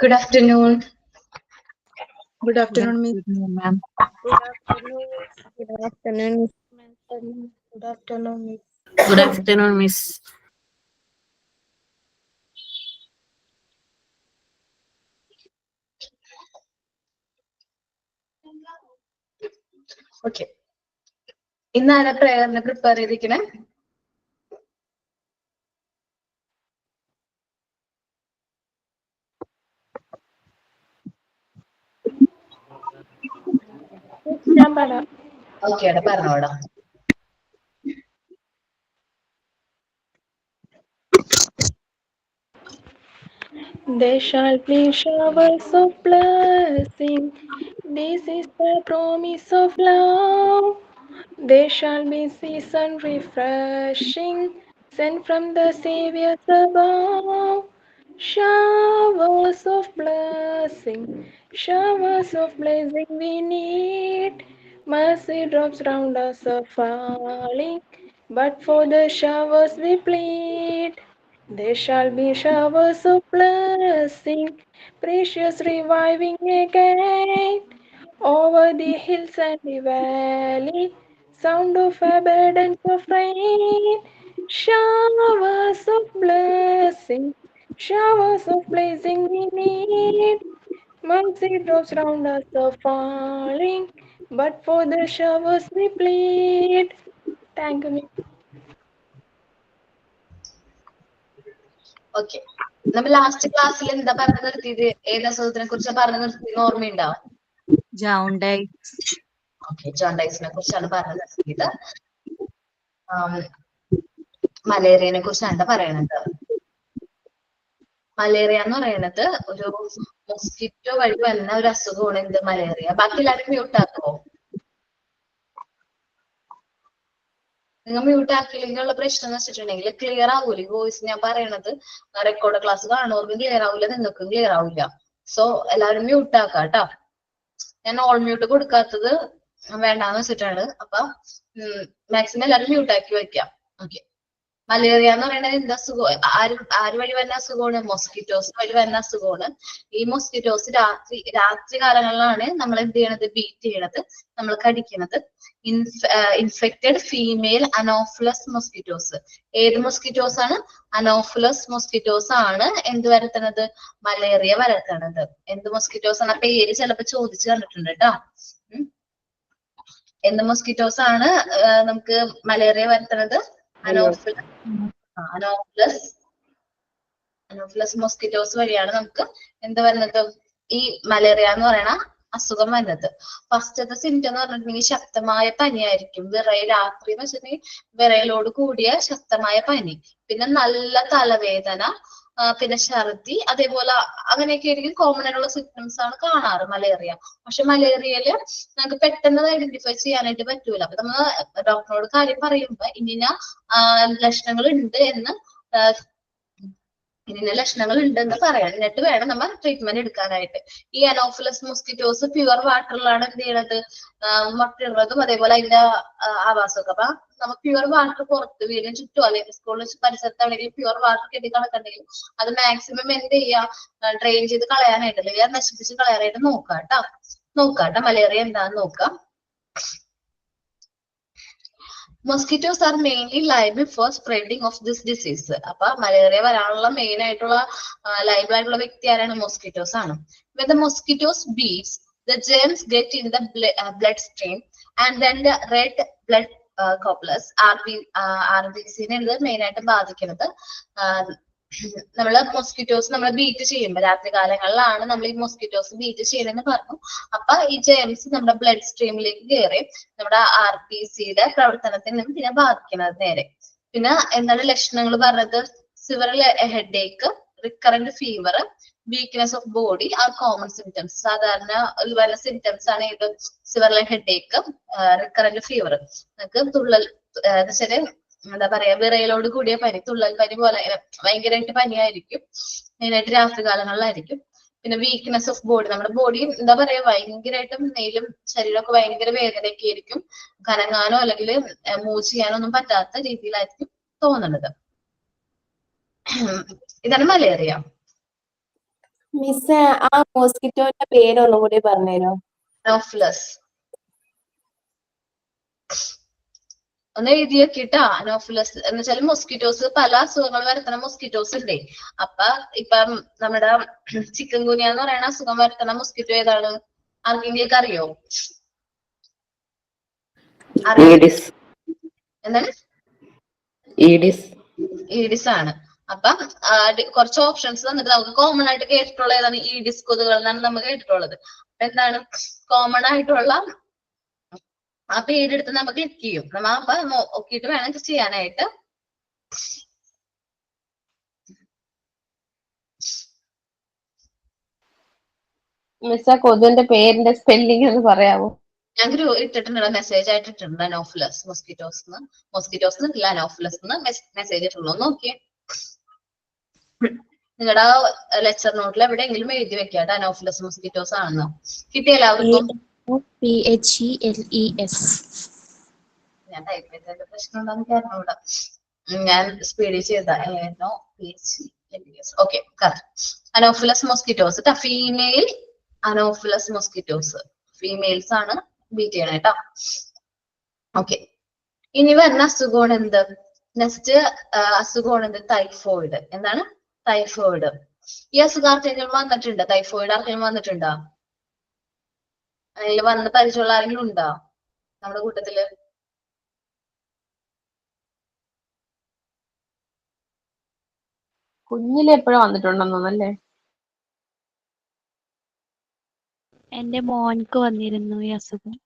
Good afternoon. Good afternoon, Miss. Ma'am. Good afternoon. Good afternoon, Miss. Good afternoon, Miss. Good afternoon, Miss. Okay. ഇന്നാണ് പ്രേയറിന് prepare ചെയ്തിരിക്കണേ. ഞാൻ പറയാം. Okay എടാ പറഞ്ഞോടാ. There shall be showers of blessing. This is the promise of love. There shall be season refreshing, sent from the Savior's above. Showers of blessing, showers of blessing we need. Mercy drops round us are falling, but for the showers we plead. There shall be showers of blessing, precious reviving again, over the hills and the valley, sound of abundance of rain. Showers of blessing, showers of blessing we need. Mercy drops round us are falling, but for the showers we plead. Thank you, Miss. Okay. നമ്മൾ last ക്ലാസ്സിൽ എന്താ പറഞ്ഞു നിർത്തിയത്? ഏത് അസുഖത്തിനെ കുറിച്ച് പറഞ്ഞു നിർത്തിയെന്ന് ഓർമ്മയുണ്ടോ? Jaundice. Okay, ജോണ്ടൈസിനെ കുറിച്ചാണ് പറഞ്ഞു നിർത്തിയത്. മലേറിയനെ കുറിച്ചാണ് പറയണത്. മലേറിയ എന്ന് പറയുന്നത് ഒരു മോസ്കിറ്റോ വഴി വരുന്ന ഒരു അസുഖമാണ്. എന്ത് മലേറിയ? ബാക്കി എല്ലാവരും മ്യൂട്ട് ആക്കുമോ? നിങ്ങൾ മ്യൂട്ട് ആക്കിയില്ലെങ്കിലുള്ള പ്രശ്നം എന്ന് വെച്ചിട്ടുണ്ടെങ്കിൽ ക്ലിയർ ആവൂല ഈ വോയിസ്. ഞാൻ പറയണത് റെക്കോർഡ് ക്ലാസ് കാണുന്നവർക്കും ക്ലിയർ ആവില്ല, നിങ്ങൾക്കും ക്ലിയർ ആവില്ല. സോ എല്ലാവരും മ്യൂട്ട് ആക്കാം കേട്ടോ. ഞാൻ ഓൾ മ്യൂട്ട് കൊടുക്കാത്തത് വേണ്ടാന്ന് വെച്ചിട്ടാണ്. അപ്പൊ മാക്സിമം എല്ലാവരും മ്യൂട്ട് ആക്കി വെക്കാം. ഓക്കെ. മലേറിയ എന്ന് പറയുന്നത് എന്താ അസുഖം? ആര് വഴി വരുന്ന അസുഖമാണ്? മോസ്കിറ്റോസ് വഴി വരുന്ന അസുഖമാണ്. ഈ മോസ്കിറ്റോസ് രാത്രി കാലങ്ങളിലാണ് നമ്മൾ എന്ത് ചെയ്യണത്? ബീറ്റ് ചെയ്യണത്, നമ്മൾ കടിക്കണത്. Infected female anopheles mosquitoes. ഏത് മോസ്കിറ്റോസ് ആണ്? അനോഫിലസ് മോസ്കിറ്റോസ് ആണ് എന്ത് വരുത്തണത്? മലേറിയ വരുത്തണത്. എന്ത് മോസ്കിറ്റോസ് ആണ്? പേര് ചിലപ്പോ ചോദിച്ചു കണ്ടിട്ടുണ്ട് കേട്ടോ. എന്ത് മോസ്കിറ്റോസ് ആണ് നമുക്ക് മലേറിയ വരുത്തണത്? അനോഫിലസ് മോസ്കിറ്റോസ് വഴിയാണ് നമുക്ക് എന്ത് വരുന്നത്? ഈ മലേറിയ എന്ന് പറയുന്ന അസുഖം വരുന്നത്. ഫസ്റ്റത്തെ സിംറ്റം എന്ന് പറഞ്ഞിട്ടുണ്ടെങ്കിൽ ശക്തമായ പനിയായിരിക്കും. രാത്രി എന്ന് വെച്ചിട്ടുണ്ടെങ്കിൽ വിറയലോട് കൂടിയ ശക്തമായ പനി, പിന്നെ നല്ല തലവേദന, പിന്നെ ഛർദി, അതേപോലെ അങ്ങനെയൊക്കെ ആയിരിക്കും കോമൺ ആയിട്ടുള്ള സിംറ്റംസ് ആണ് കാണാറ് മലേറിയ. പക്ഷെ മലേറിയയില് നമുക്ക് പെട്ടെന്ന് ഐഡന്റിഫൈ ചെയ്യാനായിട്ട് പറ്റൂല. അപ്പൊ നമ്മൾ ഡോക്ടറോട് കാര്യം പറയുമ്പോ ഇന്ന ലക്ഷണങ്ങൾ ഉണ്ട് എന്ന് പറയാം. എന്നിട്ട് വേണം നമ്മൾ ട്രീറ്റ്മെന്റ് എടുക്കാനായിട്ട്. ഈ അനോഫിലസ് മോസ്കിറ്റോസ് പ്യുവർ വാട്ടറിലാണ് എന്ത് ചെയ്യണത്? മുട്ടയിടുന്നതും അതേപോലെ അതിന്റെ ആവാസമൊക്കെ. അപ്പൊ നമുക്ക് പ്യുവർ വാട്ടർ പുറത്ത് വീടിന് ചുറ്റും അല്ലെങ്കിൽ സ്കൂളിൽ പരിസരത്താണെങ്കിൽ പ്യുവർ വാട്ടർ കെട്ടി കണക്കുണ്ടെങ്കിൽ അത് മാക്സിമം എന്ത് ചെയ്യാം? ഡ്രെയിൻ ചെയ്ത് കളയാനായിട്ട് അല്ലെങ്കിൽ നശിപ്പിച്ച് കളയാനായിട്ട് നോക്കാട്ടോ. മലേറിയ എന്താന്ന് നോക്കാം. Mosquitoes are mainly liable for spreading of this disease. അപ്പൊ മലേറിയ വരാനുള്ള മെയിൻ ആയിട്ടുള്ള ലൈബിൾ ആയിട്ടുള്ള വ്യക്തി ആരാണ്? മോസ്കിറ്റോസ് ആണ്. When the mosquitoes beats, the germs get in the bloodstream and then the red blood corpuscles RBC-നെ ഇത് മെയിൻ ആയിട്ട് ബാധിക്കുന്നത്. നമ്മള് മോസ്കിറ്റോസ് നമ്മൾ ബീറ്റ് ചെയ്യുമ്പോൾ രാത്രി കാലങ്ങളിലാണ് നമ്മൾ ഈ മോസ്കിറ്റോസ് ബീറ്റ് ചെയ്യണമെന്ന് പറഞ്ഞു. അപ്പൊ ഈ ജെംസ് നമ്മുടെ ബ്ലഡ് സ്ട്രീമിലേക്ക് കയറി നമ്മുടെ RBC-യുടെ പ്രവർത്തനത്തിനും പിന്നെ ബാധിക്കുന്നത് നേരെ. പിന്നെ എന്താണ് ലക്ഷണങ്ങൾ പറഞ്ഞത്? Severe headache, recurrent fever, weakness of body are common symptoms. സാധാരണ വരുന്ന സിംറ്റംസ് ആണ് ഇത്. Severe headache, recurrent fever. നമുക്ക് തുള്ളൽ എന്താ പറയാ, വിറയലോട് കൂടിയ പനി, തുള്ളൽ പനി പോലെ ഭയങ്കരമായിട്ട് പനിയായിരിക്കും. മെയിനായിട്ട് രാത്രി കാലങ്ങളിലായിരിക്കും. പിന്നെ വീക്ക്നെസ് ഓഫ് ബോഡി, നമ്മുടെ ബോഡി എന്താ പറയാ ഭയങ്കരമായിട്ടും നെയിലും ശരീരമൊക്കെ ഭയങ്കര വേദനയൊക്കെ ആയിരിക്കും. കനങ്ങാനോ അല്ലെങ്കിൽ മൂവ് ചെയ്യാനോ ഒന്നും പറ്റാത്ത രീതിയിലായിരിക്കും തോന്നുന്നത്. ഇതാണ് മലേറിയ. മിസ് ആ മോസ്കിറ്റോന്റെ പേര് ഒന്നുകൂടി പറഞ്ഞുതരോ? അനോഫിലസ്. ഒന്ന് എഴുതി വെക്കിട്ടാ. അനോഫിലസ് എന്ന് വെച്ചാൽ മൊസ്കിറ്റോസ്, പല അസുഖങ്ങൾ വരുത്തുന്ന മൊസ്കിറ്റോസ് ഉണ്ട്. അപ്പൊ ഇപ്പം നമ്മുടെ ചിക്കൻ ഗുനിയ എന്ന് പറയുന്ന അസുഖം വരുത്തുന്ന മൊസ്കിറ്റോ ഏതാണ്? ആർക്കെങ്കിലും അറിയോ? എന്താണ്? ഈഡിസ് ആണ്. അപ്പൊ കുറച്ച് ഓപ്ഷൻസ് തന്നിട്ട് നമുക്ക് കോമൺ ആയിട്ട് കേട്ടിട്ടുള്ള ഏതാണ്? ഈഡിസ് കൊതുകുകൾ എന്നാണ് നമ്മൾ കേട്ടിട്ടുള്ളത്. എന്താണ് കോമൺ ആയിട്ടുള്ള ആ പേരെടുത്ത് നമുക്ക് ക്ലിക്ക് ചെയ്യും. നമ്മ അപ്പൊ നോക്കിയിട്ട് വേണം ചെയ്യാനായിട്ട്. മിസ് ആ കൊതുവിന്റെ പേരിന്റെ സ്പെല്ലിംഗ് ഒന്ന് പറയാമോ? ഞാൻ ഇട്ടിട്ടുണ്ട്, മെസ്സേജ് ആയിട്ട് ഇട്ടിട്ടുണ്ട്. അനോഫിലസ് മൊസ്കിറ്റോസ് ഇല്ല, അനോഫിലസ് മെസ്സേജ് ഇട്ടുള്ളൂ. നോക്കിയേ നിങ്ങളുടെ ലെക്ചർ നോട്ടിൽ എവിടെയെങ്കിലും എഴുതി വെക്കാം അനോഫിലസ് മൊസ്കിറ്റോസ് ആണെന്നോ. കിട്ടിയ എല്ലാവർക്കും? ഞാൻ ടൈപ്പ് ചെയ്തതിന്റെ പ്രശ്നം ഉണ്ടാകുന്ന കാരണം ഇവിടെ ഞാൻ സ്പീഡിൽ ചെയ്ത okay. Anopheles mosquitoes female anopheles mosquitoes females ആണ് ബീറ്റ് ചെയ്യണം കേട്ടോ. ഓക്കെ, ഇനി വരുന്ന അസുഖമാണ് എന്ത്? നെക്സ്റ്റ് അസുഖമാണ് എന്ത്? ടൈഫോയിഡ്. എന്താണ്? ടൈഫോയിഡ്. ഈ അസുഖം ആർക്കെങ്കിലും വന്നിട്ടുണ്ടോ? ടൈഫോയിഡ് ആർക്കെങ്കിലും വന്നിട്ടുണ്ടോ? അതിൽ വന്ന് പരിചയമുള്ള ആരെങ്കിലും ഉണ്ടോ നമ്മുടെ കൂട്ടത്തില്? കുഞ്ഞിലെ എപ്പോഴും വന്നിട്ടുണ്ടെന്നല്ലേ? എന്റെ മോൻക്ക് വന്നിരുന്നു ഈ അസുഖം.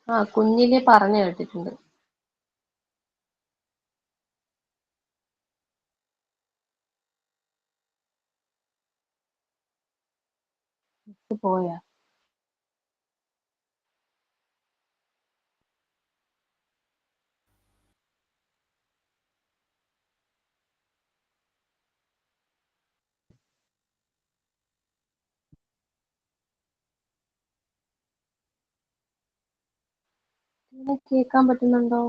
ആ കുഞ്ഞിലെ പറഞ്ഞു കേട്ടിട്ടുണ്ട്. പോയാ കേൾക്കാൻ പറ്റുന്നുണ്ടോ?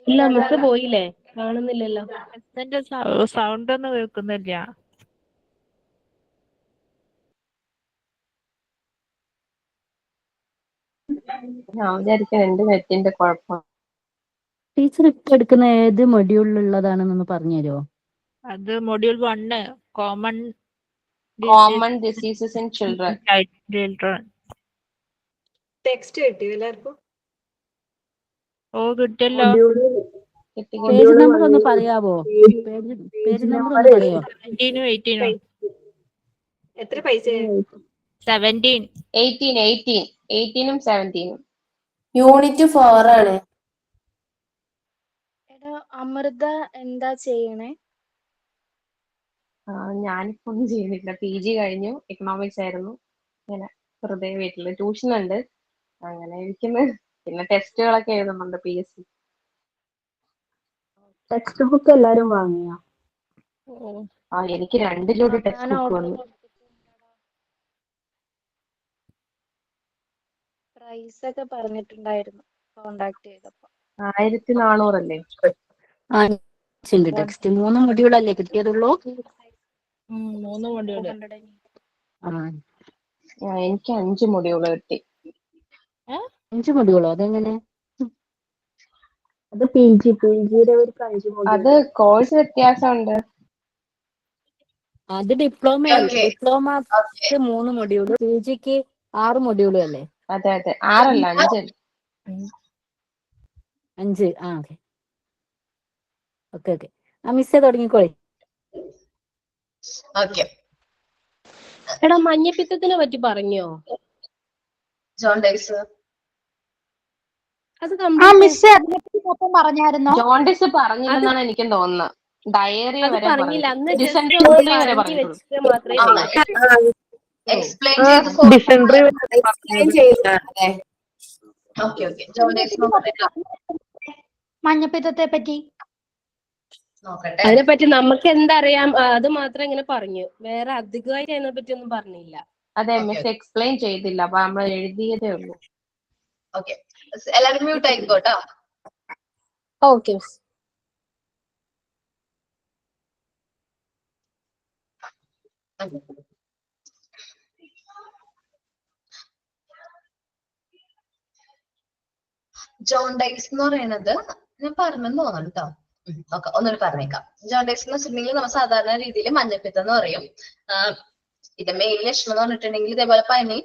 ഇല്ല മിസ് പോയില്ലേ? കാണുന്നില്ലല്ലോ. സൗണ്ട് ഒന്നും കേൾക്കുന്നില്ല. ഞാൻ വിചാരിക്കാൻ എന്റെ നെറ്റിന്റെ കുഴപ്പം. ടീച്ചർ ഇപ്പൊ എടുക്കുന്ന ഏത് മൊഡ്യൂളിലുള്ളതാണെന്നൊന്ന് പറഞ്ഞു തരുമോ? അത് module 1 common diseases in children. Text കിട്ടിയോ എല്ലാവർക്കും? ഓ കിട്ടിയല്ലോ. പേജ് നമ്പർ ഒന്ന് പറയാവോ? പേജ് നമ്പർ ഒന്ന് പറയോ? 17 18 എത്ര പൈസ? 17 18 17 യൂണിറ്റ് 4 ആണ്. എടാ അമൃത എന്താ ചെയ്യണേ? ഞാനിപ്പോ ഒന്നും ചെയ്യുന്നില്ല. PG കഴിഞ്ഞു, എക്കണോമിക്സ് ആയിരുന്നു. ഇങ്ങനെ വെറുതെ വീട്ടില് ട്യൂഷൻ ഉണ്ട്, അങ്ങനെ ഇരിക്കുന്നു. പിന്നെ ടെസ്റ്റുകളൊക്കെ എഴുതുന്നുണ്ട് PSC. ടെക്സ്റ്റ് ബുക്ക് എല്ലാരും വാങ്ങിയോ? എനിക്ക് 2 ജോഡി ടെക്സ്റ്റ് ബുക്ക് വന്നു. പ്രൈസ് ഒക്കെ പറഞ്ഞിട്ടുണ്ടായിരുന്നു കോണ്ടാക്ട് ചെയ്തപ്പോ. 1400 അല്ലേ? ടെക്സ്റ്റ് 3 മൊഡ്യൂളല്ലേ കിട്ടിയതുള്ളൂ? 3 മൊഡ്യൂൾ. എനിക്ക് 5 മൊഡ്യൂള് കിട്ടി. 5 മൊഡ്യൂളോ? അതെങ്ങനെ? അത് പിജിയുടെ ഒരു 5 മൊഡ്യൂൾ. അത് കോഴ്സ് വ്യത്യാസമുണ്ട്. അത് ഡിപ്ലോമ 3 മൊഡ്യൂള്, PGക്ക് 6 മൊഡ്യൂളും അല്ലേ? അതെ 6 അല്ല 5. 5. ഓക്കെ. ആ മിസ്സേ തുടങ്ങിക്കോളി. ഓക്കെ. എടാ മഞ്ഞപ്പിത്തത്തിനെ പറ്റി പറഞ്ഞോ? ജോണ്ടൈസ്. അത് ജോണ്ടിസ് പറഞ്ഞില്ലെന്നാണ് എനിക്കും തോന്നുന്നത്. ഡയറിയ വരെ പറഞ്ഞില്ല. അന്ന് ഡിസെൻട്രി വരെ പറഞ്ഞിട്ടുള്ളൂ. എക്സ്പ്ലെയിൻ ചെയ്ത് ഓക്കെ. ജോണ്ടൈസ് മഞ്ഞപ്പിത്തത്തെ പറ്റി നോക്കട്ടെ. അതിനെപ്പറ്റി നമുക്ക് എന്തറിയാം അത് മാത്രം ഇങ്ങനെ പറഞ്ഞു. വേറെ അധികമായിട്ട് അതിനെ പറ്റി ഒന്നും പറഞ്ഞില്ല. അതെ മിസ് എക്സ്പ്ലെയിൻ ചെയ്തില്ല, അപ്പൊ നമ്മൾ എഴുതിയതേ ഉള്ളൂ. ഓക്കെ, എല്ലാവരും മ്യൂട്ട് ആയിക്കോട്ടോ. ഓക്കെ. ജോണ്ടൈസ് എന്ന് പറയുന്നത് ഞാൻ പറഞ്ഞെന്ന് തോന്നുന്നു കേട്ടോ. ഓക്കെ, ഒന്നുകൂടി പറഞ്ഞേക്കാം. ജോണ്ടൈസ് എന്ന് വെച്ചിട്ടുണ്ടെങ്കിൽ നമ്മൾ സാധാരണ രീതിയിൽ മഞ്ഞപ്പിത്തം എന്ന് പറയും. ഇത് മെയിൻ ലക്ഷണം എന്ന് പറഞ്ഞിട്ടുണ്ടെങ്കിൽ ഇതേപോലെ പനി,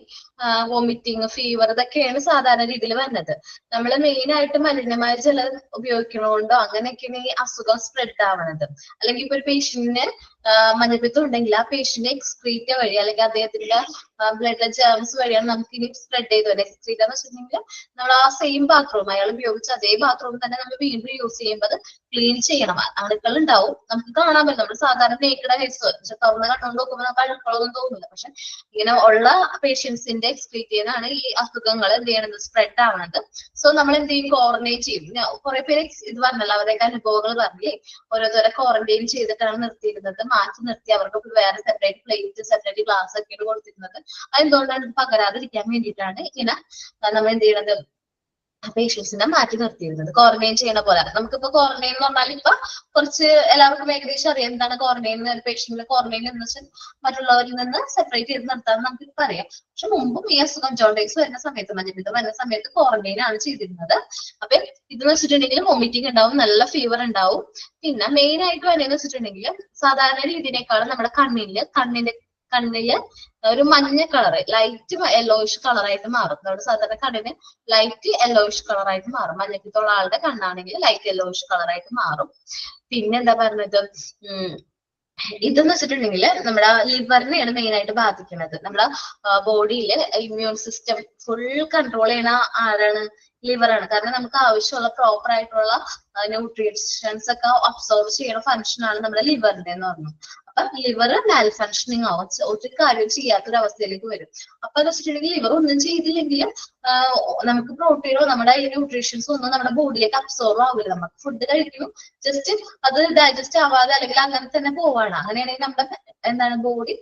വോമിറ്റിങ്, ഫീവർ, ഇതൊക്കെയാണ് സാധാരണ രീതിയിൽ വരുന്നത്. നമ്മൾ മെയിൻ ആയിട്ട് മലിനമായ ജലം ഉപയോഗിക്കണോണ്ടോ അങ്ങനെയൊക്കെയാണ് ഈ അസുഖം സ്പ്രെഡ് ആവണത്. അല്ലെങ്കിൽ ഇപ്പൊ ഒരു പേഷ്യന്റിന് മഞ്ഞപ്പിത്തം ഉണ്ടെങ്കിൽ ആ പേഷ്യന്റ് എക്സ്ക്രീറ്റ വഴി അല്ലെങ്കിൽ അദ്ദേഹത്തിന്റെ ബ്ലഡിലെ ജേംസ് വഴിയാണ് നമുക്ക് ഇനി സ്പ്രെഡ് ചെയ്ത് വരുന്നത്. എക്സ്ക്രീറ്റ എന്ന് വെച്ചിട്ടുണ്ടെങ്കിൽ നമ്മൾ ആ സെയിം ബാത്റൂം അയാൾ ഉപയോഗിച്ച അതേ ബാത്റൂം തന്നെ നമ്മൾ വീണ്ടും യൂസ് ചെയ്യുമ്പോൾ ക്ലീൻ ചെയ്യണം. അണുക്കൾ ഉണ്ടാവും, നമുക്ക് കാണാൻ പറ്റും. നമ്മൾ സാധാരണ നേക്കട കേസ് തുറന്ന് കണ്ടുകൊണ്ട് നോക്കുമ്പോൾ നമുക്ക് അണുക്കളൊന്നും തോന്നില്ല. പക്ഷെ ഇങ്ങനെ ഉള്ള പേഷ്യൻസിന്റെ എക്സ്ക്രീറ്റിന്നാണ് ഈ അസുഖങ്ങൾ എന്ത് ചെയ്യണത്, സ്പ്രെഡ് ആവണത്. സോ നമ്മൾ എന്ത് ചെയ്യും, ക്വാറന്റൈൻ ചെയ്യും. കുറെ പേര് ഇത് പറഞ്ഞല്ലോ, അവരുടെ അനുഭവങ്ങൾ പറഞ്ഞില്ലേ, ഓരോരുത്തരെ ക്വാറന്റൈൻ ചെയ്തിട്ടാണ് നിർത്തിയിരുന്നത്, മാറ്റി നിർത്തി അവർക്ക് വേറെ സെപ്പറേറ്റ് പ്ലേറ്റ്, സെപ്പറേറ്റ് ഗ്ലാസ് ഒക്കെയാണ് കൊടുത്തിരുന്നത്. അതെന്തുകൊണ്ടാണ് പകരാതിരിക്കാൻ വേണ്ടിയിട്ടാണ് ഇങ്ങനെ നമ്മൾ എന്ത് ചെയ്യണത്, പേഷ്യൻസിനെ മാറ്റി നിർത്തിയിരുന്നത്. ക്വാറന്റൈൻ ചെയ്യണ പോലെ. നമുക്കിപ്പോ ക്വാറന്റൈൻ എന്ന് പറഞ്ഞാൽ ഇപ്പൊ കുറച്ച് എല്ലാവർക്കും ഏകദേശം അറിയാം എന്താണ് ക്വാറന്റൈൻ. പേഷ്യന്റിനെ ക്വാറന്റൈൻ എന്ന് വെച്ചാൽ മറ്റുള്ളവരിൽ നിന്ന് സെപ്പറേറ്റ് ചെയ്ത് നിർത്താൻ നമുക്ക് ഇപ്പൊ അറിയാം. പക്ഷെ മുമ്പും ഈ അസുഖം ജോണ്ടൈസ് വരുന്ന സമയത്ത്, മഞ്ഞപ്പിത്തം വരുന്ന സമയത്ത് ക്വാറന്റൈൻ ആണ് ചെയ്തിരുന്നത്. അപ്പൊ ഇതെന്ന് വെച്ചിട്ടുണ്ടെങ്കിൽ വോമിറ്റിംഗ് ഉണ്ടാവും, നല്ല ഫീവർ ഉണ്ടാവും. പിന്നെ മെയിൻ ആയിട്ട് വരുന്നത് വെച്ചിട്ടുണ്ടെങ്കിൽ സാധാരണ രീതിയിനേക്കാളും നമ്മുടെ കണ്ണില് ഒരു മഞ്ഞ കളറ്, ലൈറ്റ് യെല്ലോയിഷ് കളറായിട്ട് മാറും. നമ്മുടെ സാധാരണ കണ്ണിന് ലൈറ്റ് യെല്ലോയിഷ് കളറായിട്ട് മാറും. മഞ്ഞപ്പിത്തമുള്ള ആളുടെ കണ്ണാണെങ്കിൽ ലൈറ്റ് യെല്ലോയിഷ് കളറായിട്ട് മാറും. പിന്നെ എന്താ പറഞ്ഞത്, ഇതെന്ന് വെച്ചിട്ടുണ്ടെങ്കിൽ നമ്മുടെ ലിവറിനെയാണ് മെയിൻ ആയിട്ട് ബാധിക്കുന്നത്. നമ്മുടെ ബോഡിയിൽ ഇമ്മ്യൂൺ സിസ്റ്റം ഫുൾ കൺട്രോൾ ചെയ്യണ ആരാണ്, ലിവറാണ്. കാരണം നമുക്ക് ആവശ്യമുള്ള പ്രോപ്പർ ആയിട്ടുള്ള ന്യൂട്രീഷൻസ് ഒക്കെ അബ്സോർവ് ചെയ്യണ ഫംഗ്ഷൻ ആണ് നമ്മുടെ ലിവറിന്റെ എന്ന് പറഞ്ഞു. അപ്പൊ ലിവർ മാൽ ഫങ്ഷനിങ് ആവും, ഒരു കാര്യം ചെയ്യാത്തൊരവസ്ഥയിലേക്ക് വരും. അപ്പൊ എന്ന് വെച്ചിട്ടുണ്ടെങ്കിൽ ലിവർ ഒന്നും ചെയ്തില്ലെങ്കിൽ നമുക്ക് പ്രോട്ടീനോ നമ്മുടെ ന്യൂട്രീഷൻസോ ഒന്നും നമ്മുടെ ബോഡിയിലേക്ക് അബ്സോർവ് ആവില്ല. നമുക്ക് ഫുഡ് കഴിക്കും, ജസ്റ്റ് അത് ഡൈജസ്റ്റ് ആവാതെ അല്ലെങ്കിൽ അങ്ങനെ തന്നെ പോവാണ്. അങ്ങനെയാണെങ്കിൽ നമ്മുടെ എന്താണ് ബോഡി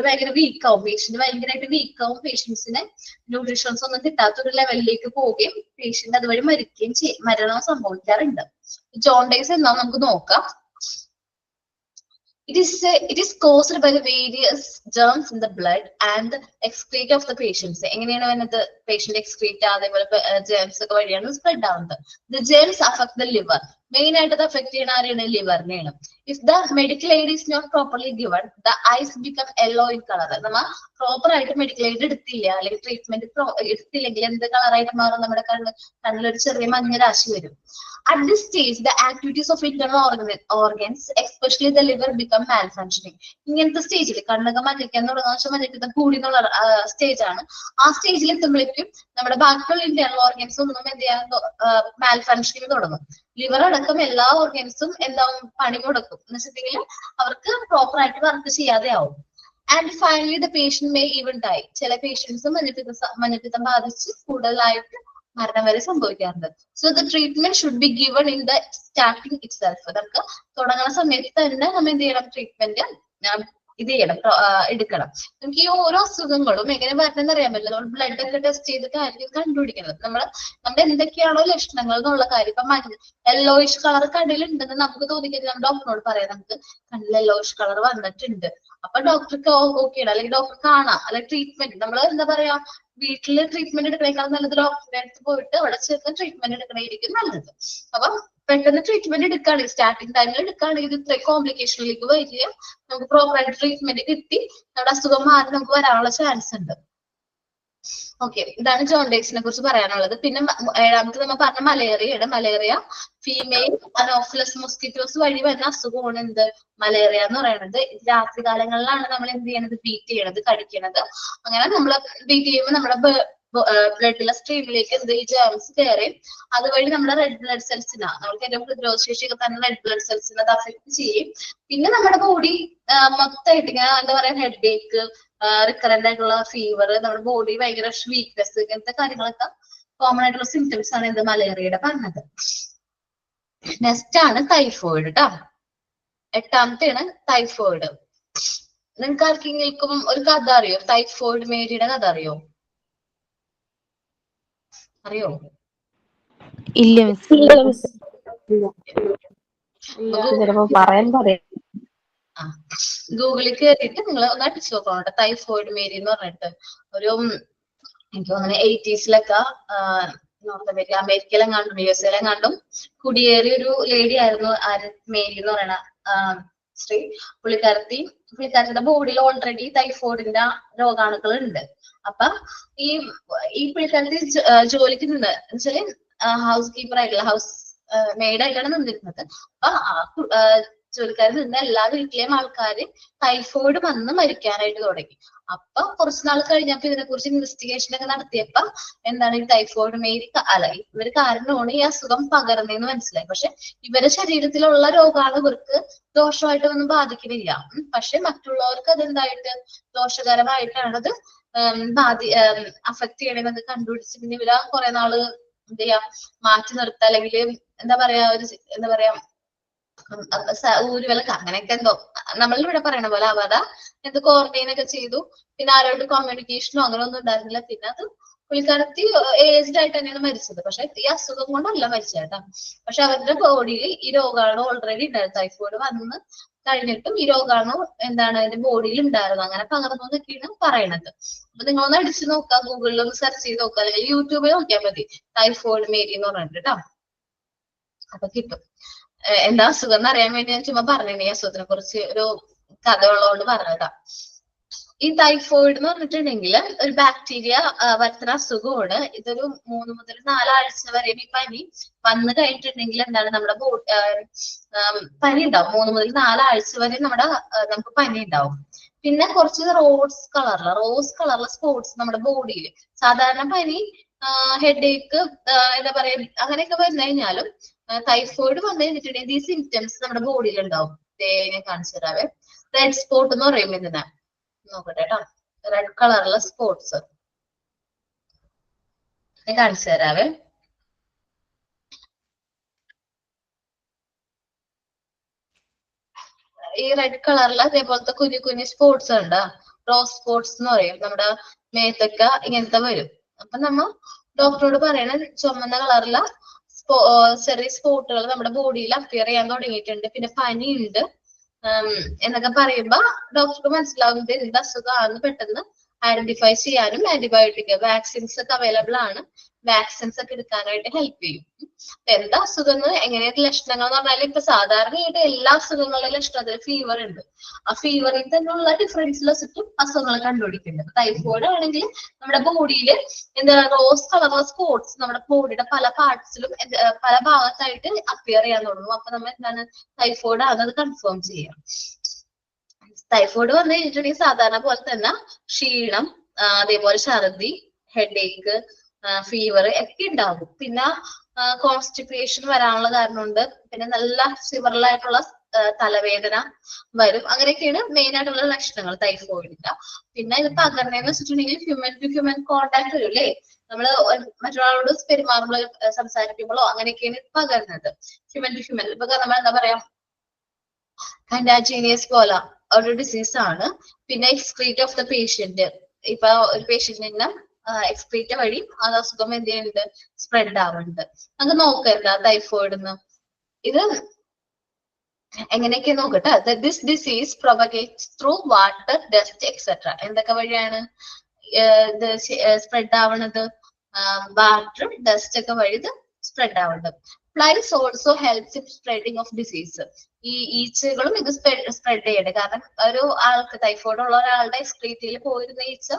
ഭയങ്കര വീക്ക് ആവും, പേഷ്യന്റ് ഭയങ്കരമായിട്ട് വീക്ക് ആവും. പേഷ്യൻസിന് ന്യൂട്രീഷൻസ് ഒന്നും കിട്ടാത്തൊരു ലെവലിലേക്ക് പോവുകയും പേഷ്യന്റ് അതുവഴി മരണം സംഭവിക്കാറുണ്ട്. ജോണ്ടൈസ് എന്താ നമുക്ക് നോക്കാം. It is caused by the various germs in the blood and the excreta of the patients. എങ്ങനെയാണ് വരുന്നത്, പേഷ്യന്റ് എക്സ്ക്രീറ്റ അതേപോലെ ജേംസ് ഒക്കെ വഴിയാണ് സ്പ്രെഡ് ആവുന്നത്. The germs affect the liver. Main ആയിട്ട് അത് അഫക്ട് ചെയ്യുന്ന ആരെയാണ്, ലിവറിനെയാണ്. If the medical aid is not properly given, the eyes become yellow in colour. നമ്മൾ പ്രോപ്പർ ആയിട്ട് മെഡിക്കൽ എയ്ഡ് എടുത്തില്ല അല്ലെങ്കിൽ ട്രീറ്റ്മെന്റ് എടുത്തില്ലെങ്കിൽ എന്ത് കളറായിട്ട് മാറും, നമ്മുടെ കണ്ണിലൊരു ചെറിയ മഞ്ഞ രാശി വരും. At this stage, the activities of internal organs, especially the liver, become malfunctioning. ഇങ്ങനത്തെ സ്റ്റേജിൽ കണ്ണൊക്കെ മഞ്ഞയ്ക്കാൻ തുടങ്ങുന്ന വെച്ചാൽ മഞ്ഞപ്പിത്തം കൂടി എന്നുള്ള സ്റ്റേജ് ആണ്. ആ സ്റ്റേജിൽ എത്തുമ്പോഴേക്കും നമ്മുടെ ബാക്കിയുള്ള ഇന്റേണൽ ഓർഗൻസ് ഒന്നും എന്ത് ചെയ്യാൻ മാൽഫങ്ഷനിങ് തുടങ്ങും. ലിവർ അടക്കം എല്ലാ ഓർഗൻസും എന്താവും, പണി മുടക്കും. എന്ന് വെച്ചിട്ടുണ്ടെങ്കിൽ അവർക്ക് പ്രോപ്പർ ആയിട്ട് വർക്ക് ചെയ്യാതെ ആവും. And finally the patient may even die. ചില പേഷ്യൻസ് മഞ്ഞപ്പിത്തം ബാധിച്ച് കൂടുതലായിട്ട് മരണം വരെ സംഭവിക്കാറുണ്ട്. So the treatment should be given in the starting itself. നമുക്ക് തുടങ്ങുന്ന സമയത്ത് തന്നെ നമ്മൾ എന്ത് ചെയ്യണം, ട്രീറ്റ്മെന്റ് എടുക്കണം. നമുക്ക് ഈ ഓരോ അസുഖങ്ങളും എങ്ങനെ വരണമെന്ന് അറിയാൻ പറ്റില്ല. നമ്മൾ ബ്ലഡ് ഒക്കെ ടെസ്റ്റ് ചെയ്തിട്ടായിരിക്കും കണ്ടുപിടിക്കുന്നത്. നമ്മുടെ എന്തൊക്കെയാണോ ലക്ഷണങ്ങൾ എന്നുള്ള കാര്യം. ഇപ്പൊ യെല്ലോയിഷ് കളർ കണ്ണിലുണ്ടെന്ന് നമുക്ക് തോന്നിക്കഴിഞ്ഞാൽ നമ്മൾ ഡോക്ടറിനോട് പറയാം, നമുക്ക് കണ്ണിൽ യെല്ലോയിഷ് കളർ വന്നിട്ടുണ്ട്. അപ്പൊ ഡോക്ടർക്ക് ഓക്കെയാണ്, അല്ലെങ്കിൽ ഡോക്ടർ കാണാം, അല്ലെങ്കിൽ ട്രീറ്റ്മെന്റ് നമ്മൾ എന്താ പറയാ, വീട്ടില് ട്രീറ്റ്മെന്റ് എടുക്കണേക്കാൾ നല്ലത് ഡോക്ടറിന്റെ അടുത്ത് പോയിട്ട് അവിടെ ചേർന്ന് ട്രീറ്റ്മെന്റ് എടുക്കണേയിരിക്കും നല്ലത്. അപ്പൊ പെട്ടെന്ന് ട്രീറ്റ്മെന്റ് എടുക്കുകയാണെങ്കിൽ, സ്റ്റാർട്ടിങ് ടൈമിൽ എടുക്കുകയാണെങ്കിൽ ഇത് ഇത്രയും കോംപ്ലിക്കേഷനിലേക്ക് വരിക, നമുക്ക് പ്രോപ്പർ ആയിട്ട് ട്രീറ്റ്മെന്റ് കിട്ടി നമ്മുടെ അസുഖം മാറി നമുക്ക് വരാനുള്ള ചാൻസ് ഉണ്ട്. ഓക്കെ, ഇതാണ് ജോണ്ടൈസിനെ കുറിച്ച് പറയാനുള്ളത്. പിന്നെ ഏഴാമത്തെ നമ്മൾ പറഞ്ഞ മലേറിയയുടെ. മലേറിയ ഫീമെയിൽ അനോഫിലസ് മൊസ്കിറ്റോസ് വഴി വരുന്ന അസുഖമാണ് എന്ത്, മലേറിയ എന്ന് പറയുന്നത്. രാത്രി കാലങ്ങളിലാണ് നമ്മൾ എന്ത് ചെയ്യണത്, ബീറ്റ് ചെയ്യണത്, കടിക്കണത്. അങ്ങനെ നമ്മൾ ബീറ്റ് ചെയ്യുമ്പോൾ നമ്മുടെ ബ്ലഡിലെ സ്ട്രീമിലേക്ക് എന്ത് ഈ ജേംസ് കയറി അതുവഴി നമ്മുടെ റെഡ് ബ്ലഡ് സെൽസിനാ, നമുക്ക് ഏറ്റവും പ്രതിരോധശേഷിയൊക്കെ തന്നെ റെഡ് ബ്ലഡ് സെൽസിനെ അത് അഫക്ട് ചെയ്യും. പിന്നെ നമ്മുടെ ബോഡി മൊത്തമായിട്ട് ഇങ്ങനെ എന്താ പറയാ, ഹെഡ് ഏക്ക്, റിക്കറന്റ് ആയിട്ടുള്ള ഫീവർ, നമ്മുടെ ബോഡി ഭയങ്കര വീക്ക്നെസ്, ഇങ്ങനത്തെ കാര്യങ്ങളൊക്കെ കോമൺ ആയിട്ടുള്ള സിംറ്റംസ് ആണ് എന്ത്, മലേറിയയുടെ പറഞ്ഞത്. നെക്സ്റ്റ് ആണ് ടൈഫോയിഡ് കേട്ടോ. എട്ടാമത്തെയാണ് ടൈഫോയിഡ്. നിങ്ങൾക്ക് ആർക്കെങ്കിലും ഒരു കഥ അറിയോ, ടൈഫോയിഡ് മേരിയുടെ കഥ അറിയോ? ഇല്ല മിസ്. ചിലപ്പോ പറയാൻ പറയാം. ഗൂഗിളിൽ കയറിയിട്ട് നിങ്ങൾ ഒന്ന് അടിച്ചു നോക്കണം. ടൈഫോയിഡ് മേരി എന്ന് പറഞ്ഞിട്ട് ഒരു എനിക്ക് തോന്നുന്നു 80s നോർത്ത് അമേരിക്ക, അമേരിക്കയിലെങ്ങാണ്ടും US എങ്ങാണ്ടും കുടിയേറിയ ഒരു ലേഡി ആയിരുന്നു മേരി എന്ന് പറയുന്ന സ്ത്രീ. പുള്ളിക്കാരത്തിന്റെ ബോഡിയിൽ ഓൾറെഡി ടൈഫോയിഡിന്റെ രോഗാണുക്കൾ ഉണ്ട്. അപ്പൊ ഈ പുള്ളിക്കാരത്തി ജോലിക്ക് നിന്ന് വെച്ചാല് ഹൗസ് കീപ്പർ ആയിട്ടുള്ള ഹൗസ് മെയ്ഡ് ആയിട്ടാണ് നിന്നിരുന്നത്. അപ്പൊ ജോലിക്കാരിൽ നിന്ന് എല്ലാ വീട്ടിലെയും ആൾക്കാര് ടൈഫോയിഡ് വന്ന് മരിക്കാനായിട്ട് തുടങ്ങി. അപ്പൊ കുറച്ചുനാൾ കഴിഞ്ഞപ്പോ ഇതിനെ കുറിച്ച് ഇൻവെസ്റ്റിഗേഷൻ ഒക്കെ നടത്തിയപ്പോ എന്താണ് ഈ ടൈഫോയിഡ് മേരി ഇവര് കാരണമാണ് ഈ അസുഖം പകർന്നതെന്ന് മനസ്സിലായി. പക്ഷെ ഇവരുടെ ശരീരത്തിലുള്ള രോഗാണു ഇവർക്ക് ദോഷമായിട്ടൊന്നും ബാധിക്കുന്നില്ല. പക്ഷെ മറ്റുള്ളവർക്ക് അതെന്തായിട്ട് ദോഷകരമായിട്ടാണത് അഫക്ട് ചെയ്യണമെന്നൊക്കെ കണ്ടുപിടിച്ച് പിന്നെ ഇവര് കുറെ നാള് എന്ത് ചെയ്യാ മാറ്റി നിർത്തുക, അല്ലെങ്കിൽ എന്താ പറയാ ഊരുവിലക്ക് അങ്ങനെയൊക്കെ എന്തോ നമ്മളുടെ ഇവിടെ പറയണ പോലെ അവരുടെ എന്ത് ക്വാറന്റൈൻ ഒക്കെ ചെയ്തു. പിന്നെ ആരോട് കമ്മ്യൂണിക്കേഷനോ അങ്ങനെ ഒന്നും ഉണ്ടായിരുന്നില്ല. പിന്നെ അത് പുള്ളിക്കാരത്തി ഏജ്ഡ് ആയിട്ട് തന്നെയാണ് മരിച്ചത്. പക്ഷെ ഈ അസുഖം കൊണ്ടല്ല മരിച്ചേട്ടാ. പക്ഷെ അവരുടെ ബോഡിയിൽ ഈ രോഗാണു ഓൾറെഡി ഉണ്ടായിരുന്നു. ടൈഫോയിഡ് വന്ന് കഴിഞ്ഞിട്ടും ഈ രോഗാണു എന്താണ് അതിന്റെ ബോഡിയിൽ ഉണ്ടായിരുന്നു. അങ്ങനെ പകർന്നു എന്നൊക്കെയാണ് പറയണത്. അപ്പൊ നിങ്ങളൊന്ന് അടിച്ചു നോക്കുക, ഗൂഗിളിൽ ഒന്ന് സെർച്ച് ചെയ്ത് നോക്കുക, അല്ലെങ്കിൽ യൂട്യൂബിൽ നോക്കിയാൽ മതി ടൈഫോയിഡ് മേരി എന്ന് പറഞ്ഞിട്ട് കേട്ടോ. അപ്പൊ കിട്ടും. എന്താ അസുഖം എന്ന് അറിയാൻ വേണ്ടി ഞാൻ ചുമ്മാ പറഞ്ഞു. ഈ അസുഖത്തിനെ കുറിച്ച് ഒരു കഥ ഉള്ളതുകൊണ്ട് പറഞ്ഞതാ. ഈ ടൈഫോയിഡ് എന്ന് പറഞ്ഞിട്ടുണ്ടെങ്കിൽ ഒരു ബാക്ടീരിയ വരുത്തുന്ന അസുഖമാണ്. ഇതൊരു 3 മുതൽ 4 ആഴ്ച വരെ ഈ പനി വന്നു കഴിഞ്ഞിട്ടുണ്ടെങ്കിൽ എന്താണ് നമ്മുടെ പനി ഉണ്ടാവും. 3 മുതൽ 4 ആഴ്ച വരെ നമുക്ക് പനി ഉണ്ടാവും. പിന്നെ കുറച്ച് റോസ് കളറിലെ സ്പോട്സ് നമ്മുടെ ബോഡിയിൽ. സാധാരണ പനി, ഹെഡേക്ക്, എന്താ പറയാ അങ്ങനെയൊക്കെ വന്നു കഴിഞ്ഞാലും ടൈഫോയിഡ് വന്നു കഴിഞ്ഞിട്ടുണ്ടെങ്കിൽ ഈ സിംറ്റംസ് നമ്മുടെ ബോഡിയിൽ ഉണ്ടാവും. ഞാൻ കാണിച്ചു തരാവേ. റെഡ് സ്പോട്ട് എന്ന് പറയും ഇതിനെ. നോക്കട്ടെ കേട്ടോ, റെഡ് കളറിലെ സ്പോട്സ് ഞാൻ കാണിച്ചു തരാവേ. ഈ റെഡ് കളറിൽ അതേപോലത്തെ കുഞ്ഞു കുഞ്ഞു സ്പോട്സ് ഉണ്ട്. റോസ് സ്പോട്സ് എന്ന് പറയും. നമ്മുടെ മേത്തൊക്കെ ഇങ്ങനത്തെ വരും. അപ്പൊ നമ്മ ഡോക്ടറോട് പറയണ ചുമന്ന കളറിലെ ചെറിയ സ്പോട്ടുകൾ നമ്മുടെ ബോഡിയിൽ അപ്പിയർ ചെയ്യാൻ തുടങ്ങിയിട്ടുണ്ട്, പിന്നെ പനിയുണ്ട് എന്നൊക്കെ പറയുമ്പോ ഡോക്ടർക്ക് മനസ്സിലാവുന്നത് എന്ത് അസുഖമാണെന്ന് പെട്ടെന്ന് ഐഡന്റിഫൈ ചെയ്യാനും ആന്റിബയോട്ടിക് വാക്സിൻസ് ഒക്കെ അവൈലബിൾ ആണ്. വാക്സിൻസ് ഒക്കെ എടുക്കാനായിട്ട് ഹെൽപ്പ് ചെയ്യും. എന്താ അസുഖം എങ്ങനെയൊക്കെ ലക്ഷണങ്ങൾ എന്ന് പറഞ്ഞാൽ ഇപ്പൊ സാധാരണയായിട്ട് എല്ലാ അസുഖങ്ങളുടെ ലക്ഷണത്തിൽ ഫീവർ ഉണ്ട്. ആ ഫീവറിൽ തന്നെയുള്ള ഡിഫറൻസ് വെച്ചിട്ടും അസുഖങ്ങൾ കണ്ടുപിടിക്കുന്നുണ്ട്. ടൈഫോയിഡ് ആണെങ്കിൽ നമ്മുടെ ബോഡിയിൽ എന്താ റോസ് കളറുള്ള സ്പോട്സ് നമ്മുടെ ബോഡിയുടെ പല പാർട്സിലും പല ഭാഗത്തായിട്ട് അപ്പിയർ ചെയ്യാൻ തുടങ്ങും. അപ്പൊ നമ്മൾ എന്താണ് ടൈഫോയിഡ് ആണെന്നത് കൺഫേം ചെയ്യാം. ടൈഫോയിഡ് വന്നു കഴിഞ്ഞിട്ടുണ്ടെങ്കിൽ സാധാരണ പോലെ തന്നെ ക്ഷീണം, അതേപോലെ ഛർദി, ഹെഡേക്ക്, ഫീവർ ഒക്കെ ഉണ്ടാകും. പിന്നെ കോൺസ്റ്റിപ്പേഷൻ വരാനുള്ള കാരണമുണ്ട്. പിന്നെ നല്ല സിവിയറായിട്ടുള്ള തലവേദന വരും. അങ്ങനെയൊക്കെയാണ് മെയിൻ ആയിട്ടുള്ള ലക്ഷണങ്ങൾ ടൈഫോയിഡിന്റെ. പിന്നെ ഇത് പകർന്നതെന്ന് വെച്ചിട്ടുണ്ടെങ്കിൽ ഹ്യൂമൻ ടു ഹ്യൂമൻ കോണ്ടാക്ട് വരും അല്ലേ. നമ്മള് മറ്റൊരാളോട് പെരുമാറുമ്പോൾ സംസാരിക്കുമ്പോഴോ അങ്ങനെയൊക്കെയാണ് പകരുന്നത്. Human to human. ഇപ്പൊ നമ്മൾ എന്താ പറയാ കണ്ടാജീനിയസ് പോലെ ഒരു ഡിസീസ് ആണ്. പിന്നെ എക്സ്ക്രീറ്റ് ഓഫ് ദ പേഷ്യന്റ്. ഇപ്പൊ ഒരു പേഷ്യന്റിന് എക്സ്ക്രീറ്റ് വഴി അത് അസുഖം എന്ത് ചെയ്യുന്നുണ്ട്, സ്പ്രെഡ് ആവുന്നുണ്ട്. നമുക്ക് നോക്കണ്ട ടൈഫോയിഡ് ഇത് എങ്ങനെയൊക്കെ നോക്കട്ടെ. This disease propagates through water, dust etcetera. എന്തൊക്കെ വഴിയാണ് ഇത് സ്പ്രെഡ് ആവണത്? വാട്ടർ, ഡസ്റ്റ് ഒക്കെ വഴി ഇത് സ്പ്രെഡ് ആവുന്നത്. Flies also helps in spreading of disease. ഈ ഈച്ചകളും ഇത് സ്പ്രെഡ് ചെയ്യട്ടെ. കാരണം ഒരു ആൾക്ക് ടൈഫോയിഡ് ഉള്ള ഒരാളുടെ എക്സ്ക്രീറ്റിൽ പോയിരുന്ന ഈച്ച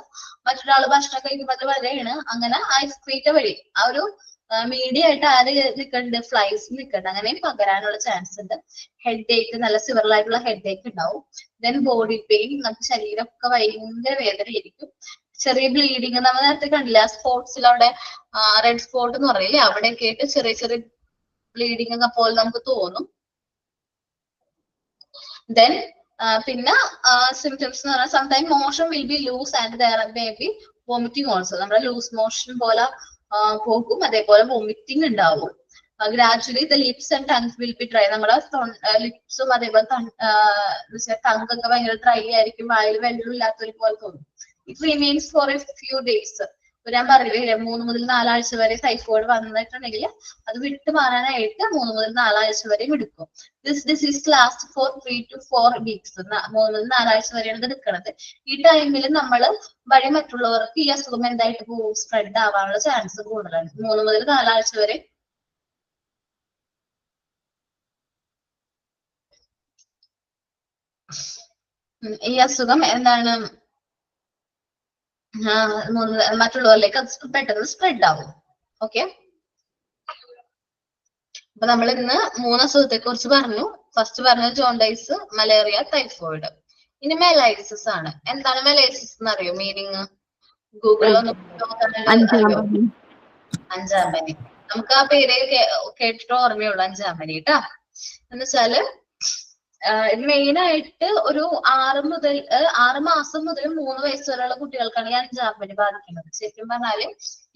മറ്റൊരാൾ ഭക്ഷണം കഴിക്കുമ്പോൾ വരെയാണ്. അങ്ങനെ ആ എക്സ്ക്രീറ്റ് വഴി ആ ഒരു മീഡിയ ആയിട്ട് ആര് നിൽക്കുന്നുണ്ട്, ഫ്ലൈസ് നിൽക്കുന്നുണ്ട്. അങ്ങനെയും പകരാനുള്ള ചാൻസ് ഉണ്ട്. ഹെഡേക്ക്, നല്ല സിവിയറായിട്ടുള്ള ഹെഡേക്ക് ഉണ്ടാവും. ദെൻ ബോഡി പെയിൻ, നമുക്ക് ശരീരമൊക്കെ ഭയങ്കര വേദനയായിരിക്കും. ചെറിയ ബ്ലീഡിങ് നമ്മൾ നേരത്തെ കണ്ടില്ല സ്പോട്സിൽ അവിടെ റെഡ് സ്പോട്ട് എന്ന് പറയില്ലേ, അവിടെയൊക്കെ ആയിട്ട് ചെറിയ ചെറിയ ബ്ലീഡിങ് ഒക്കെ പോലെ നമുക്ക് തോന്നും. ദെൻ പിന്നെ സിംറ്റംസ് എന്ന് പറഞ്ഞാൽ sometime motion will be loose and there may be vomiting also. നമ്മുടെ ലൂസ് മോഷൻ പോലെ പോകും, അതേപോലെ വോമിറ്റിംഗ് ഉണ്ടാവും. Gradually the lips and tongues will be dry. നമ്മുടെ ലിപ്സും അതേപോലെ ടങ് ഒക്കെ ഭയങ്കര ഡ്രൈ ആയിരിക്കും, വായിൽ വെള്ളം ഇല്ലാത്തൊരു പോലെ തോന്നും. It remains for a few days. ഞാൻ പറയില്ലേ 3 മുതൽ 4 ആഴ്ച വരെ ടൈഫോയിഡ് വന്നിട്ടുണ്ടെങ്കിൽ അത് വിട്ടു മാറാനായിട്ട് 3 മുതൽ 4 ആഴ്ച വരെയും എടുക്കും. This disease last for 3 to 4 weeks. 3 മുതൽ 4 ആഴ്ച വരെയാണ് ഇത് എടുക്കുന്നത്. ഈ ടൈമിൽ നമ്മൾ വഴി മറ്റുള്ളവർക്ക് ഈ അസുഖം എന്തായിട്ട് പോകും, സ്പ്രെഡ് ആവാനുള്ള ചാൻസ് കൂടുതലാണ്. 3 മുതൽ 4 ആഴ്ച വരെ ഈ അസുഖം എന്താണ് മറ്റുള്ളവരിലേക്ക് അത് പെട്ടെന്ന് സ്പ്രെഡ് ആവും. ഓക്കെ, അപ്പൊ നമ്മൾ ഇന്ന് 3 അസുഖത്തെ കുറിച്ച് പറഞ്ഞു. ഫസ്റ്റ് പറഞ്ഞത് ജോണ്ടൈസ്, മലേറിയ, ടൈഫോയിഡ്. ഇനി മെലൈസിസ് ആണ്. എന്താണ് മെലൈസിസ് എന്ന് അറിയോ? മീനിങ് ഗൂഗിളിലൊന്നും അഞ്ചാമ്പനി. നമുക്ക് ആ പേര് കേട്ടിട്ട് ഓർമ്മയുള്ളൂ, അഞ്ചാമ്പനി കേട്ടാ. എന്ന് വെച്ചാല് ഇത് മെയിൻ ആയിട്ട് ഒരു 6 മാസം മുതൽ 3 വയസ്സ് വരെയുള്ള കുട്ടികൾക്കാണ് ഈ അഞ്ചാമ്പനി ബാധിക്കുന്നത്. ശരിക്കും പറഞ്ഞാല്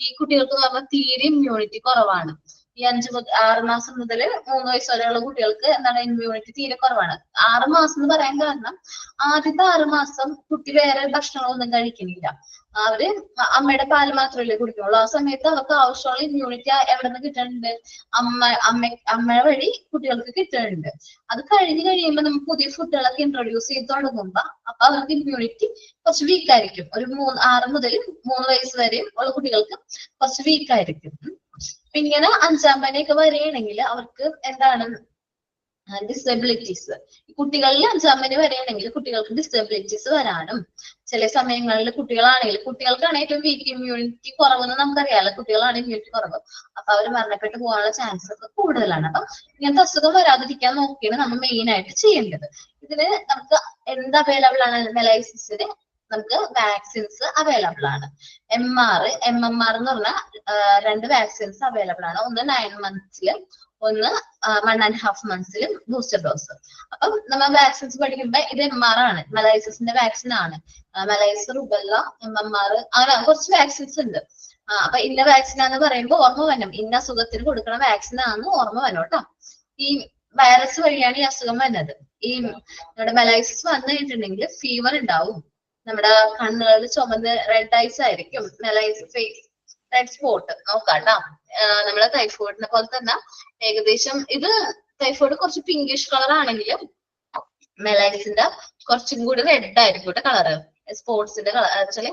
ഈ കുട്ടികൾക്ക് പറഞ്ഞാൽ തീരെ ഇമ്മ്യൂണിറ്റി കുറവാണ്. ഈ 6 മാസം മുതൽ 3 വയസ്സ് വരെയുള്ള കുട്ടികൾക്ക് എന്താണ് ഇമ്മ്യൂണിറ്റി തീരെ കുറവാണ്. 6 മാസം എന്ന് പറയാൻ കാരണം ആദ്യത്തെ 6 മാസം കുട്ടി വേറെ ഭക്ഷണങ്ങളൊന്നും കഴിക്കുന്നില്ല. അവര് അമ്മയുടെ പാല് മാത്രമല്ലേ കുടിക്കുള്ളൂ. ആ സമയത്ത് അവർക്ക് ആവശ്യമുള്ള ഇമ്മ്യൂണിറ്റി എവിടെ നിന്ന് കിട്ടുന്നുണ്ട്? അമ്മ വഴി കുട്ടികൾക്ക് കിട്ടുന്നുണ്ട്. അത് കഴിയുമ്പോൾ നമുക്ക് പുതിയ ഫുഡുകളൊക്കെ ഇൻട്രൊഡ്യൂസ് ചെയ്ത് തുടങ്ങുമ്പോ അപ്പൊ അവർക്ക് ഇമ്മ്യൂണിറ്റി കുറച്ച് വീക്ക് ആയിരിക്കും. ഒരു 6 മുതൽ 3 വയസ്സ് വരെ ഉള്ള കുട്ടികൾക്ക് കുറച്ച് വീക്ക് ആയിരിക്കും. ഇങ്ങനെ അഞ്ചാമ്പനിയൊക്കെ വരികയാണെങ്കിൽ അവർക്ക് എന്താണ് ഡിസബിലിറ്റീസ്. കുട്ടികളിൽ അഞ്ചാമ്പനി വരികയാണെങ്കിൽ കുട്ടികൾക്ക് ഡിസബിലിറ്റീസ് വരാനും ചില സമയങ്ങളിൽ കുട്ടികൾക്കാണ് ഏറ്റവും വീക്ക് ഇമ്മ്യൂണിറ്റി കുറവെന്ന് നമുക്കറിയാലോ. കുട്ടികളാണ് ഇമ്മ്യൂണിറ്റി കുറവ്, അപ്പൊ അവർ മരണപ്പെട്ടു പോകാനുള്ള ചാൻസസ് ഒക്കെ കൂടുതലാണ്. അപ്പൊ ഇങ്ങനത്തെ അസുഖം വരാതിരിക്കാൻ നോക്കിയാണ് നമ്മൾ മെയിൻ ആയിട്ട് ചെയ്യേണ്ടത്. ഇതിന് നമുക്ക് എന്ത് അവൈലബിൾ ആണ്? മെലൈസിസിന് നമുക്ക് വാക്സിൻസ് അവൈലബിൾ ആണ്. MMR എന്ന് പറഞ്ഞാൽ 2 വാക്സിൻസ് അവൈലബിൾ ആണ്. ഒന്ന് 9 monthsലും ഒന്ന് 1.5 monthsലും ബൂസ്റ്റർ ഡോസ്. അപ്പം നമ്മൾ വാക്സിൻസ് പഠിക്കുമ്പോ ഇത് MR ആണ്, മെലൈസിസിന്റെ വാക്സിൻ ആണ്. മെലൈസ്, റുബെല്ല, MMR അങ്ങനെ കുറച്ച് വാക്സിൻസ് ഉണ്ട്. അപ്പൊ ഇന്ന വാക്സിൻ ആണെന്ന് പറയുമ്പോൾ ഓർമ്മ വരണം, ഇന്ന അസുഖത്തിന് കൊടുക്കുന്ന വാക്സിൻ ആണെന്ന് ഓർമ്മ വരണം കേട്ടോ. ഈ വൈറസ് വഴിയാണ് ഈ അസുഖം വരുന്നത്. ഈ നമ്മുടെ മെലൈസിസ് വന്നു കഴിഞ്ഞിട്ടുണ്ടെങ്കിൽ ഫീവർ ഉണ്ടാവും, നമ്മുടെ കണ്ണുകളിൽ ചുമന്ന് റെഡ് ഐസ് ആയിരിക്കും, ഫേസ് റെഡ് സ്പോട്ട് നോക്കാട്ടോ. നമ്മളെ ടൈഫോയിഡിനെ പോലെ തന്നെ ഏകദേശം ഇത് ടൈഫോയിഡ് കുറച്ച് പിങ്കിഷ് കളർ ആണെങ്കിലും മെലൈസിന്റെ കുറച്ചും കൂടി റെഡ് ആയിരിക്കും കേട്ടോ കളറ്. സ്പോട്സിന്റെ കളർ ആക്ച്വലി